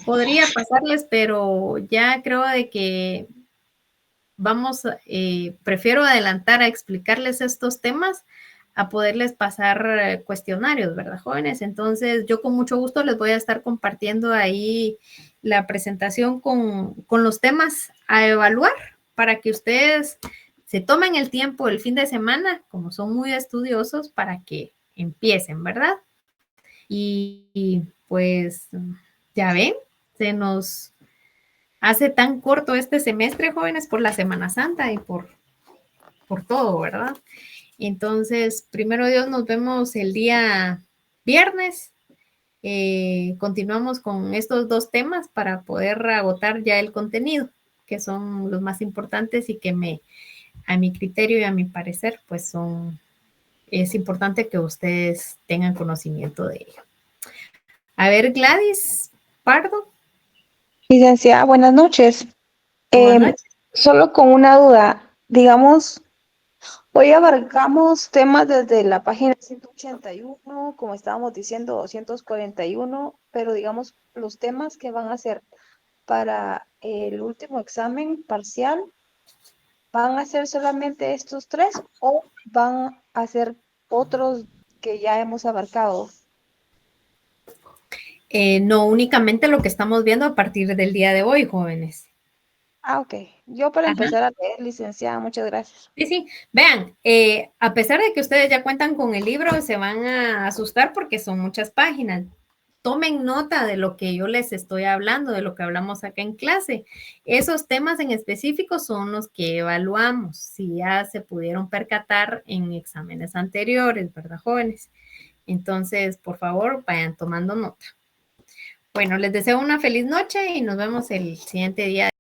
podría pasarles, pero ya creo de que vamos, prefiero adelantar a explicarles estos temas a poderles pasar cuestionarios, ¿verdad, jóvenes? Entonces, yo con mucho gusto les voy a estar compartiendo ahí la presentación con los temas a evaluar para que ustedes se tomen el tiempo el fin de semana, como son muy estudiosos, para que empiecen, ¿verdad? Y pues, ya ven, se nos hace tan corto este semestre, jóvenes, por la Semana Santa y por todo, ¿verdad? Entonces, primero Dios, nos vemos el día viernes. Continuamos con estos dos temas para poder agotar ya el contenido, que son los más importantes y que a mi criterio y a mi parecer, pues es importante que ustedes tengan conocimiento de ello. A ver, Gladys Pardo. Licenciada, buenas noches. Buenas noches. Solo con una duda, digamos, hoy abarcamos temas desde la página 181, como estábamos diciendo, 241, pero digamos, los temas que van a ser para el último examen parcial, ¿van a ser solamente estos tres o van a ser otros que ya hemos abarcado? No únicamente lo que estamos viendo a partir del día de hoy, jóvenes. Ah, ok. Yo para Ajá. empezar a leer, licenciada, muchas gracias. Sí, sí. Vean, a pesar de que ustedes ya cuentan con el libro, se van a asustar porque son muchas páginas. Tomen nota de lo que yo les estoy hablando, de lo que hablamos acá en clase. Esos temas en específico son los que evaluamos, si ya se pudieron percatar en exámenes anteriores, ¿verdad, jóvenes? Entonces, por favor, vayan tomando nota. Bueno, les deseo una feliz noche y nos vemos el siguiente día.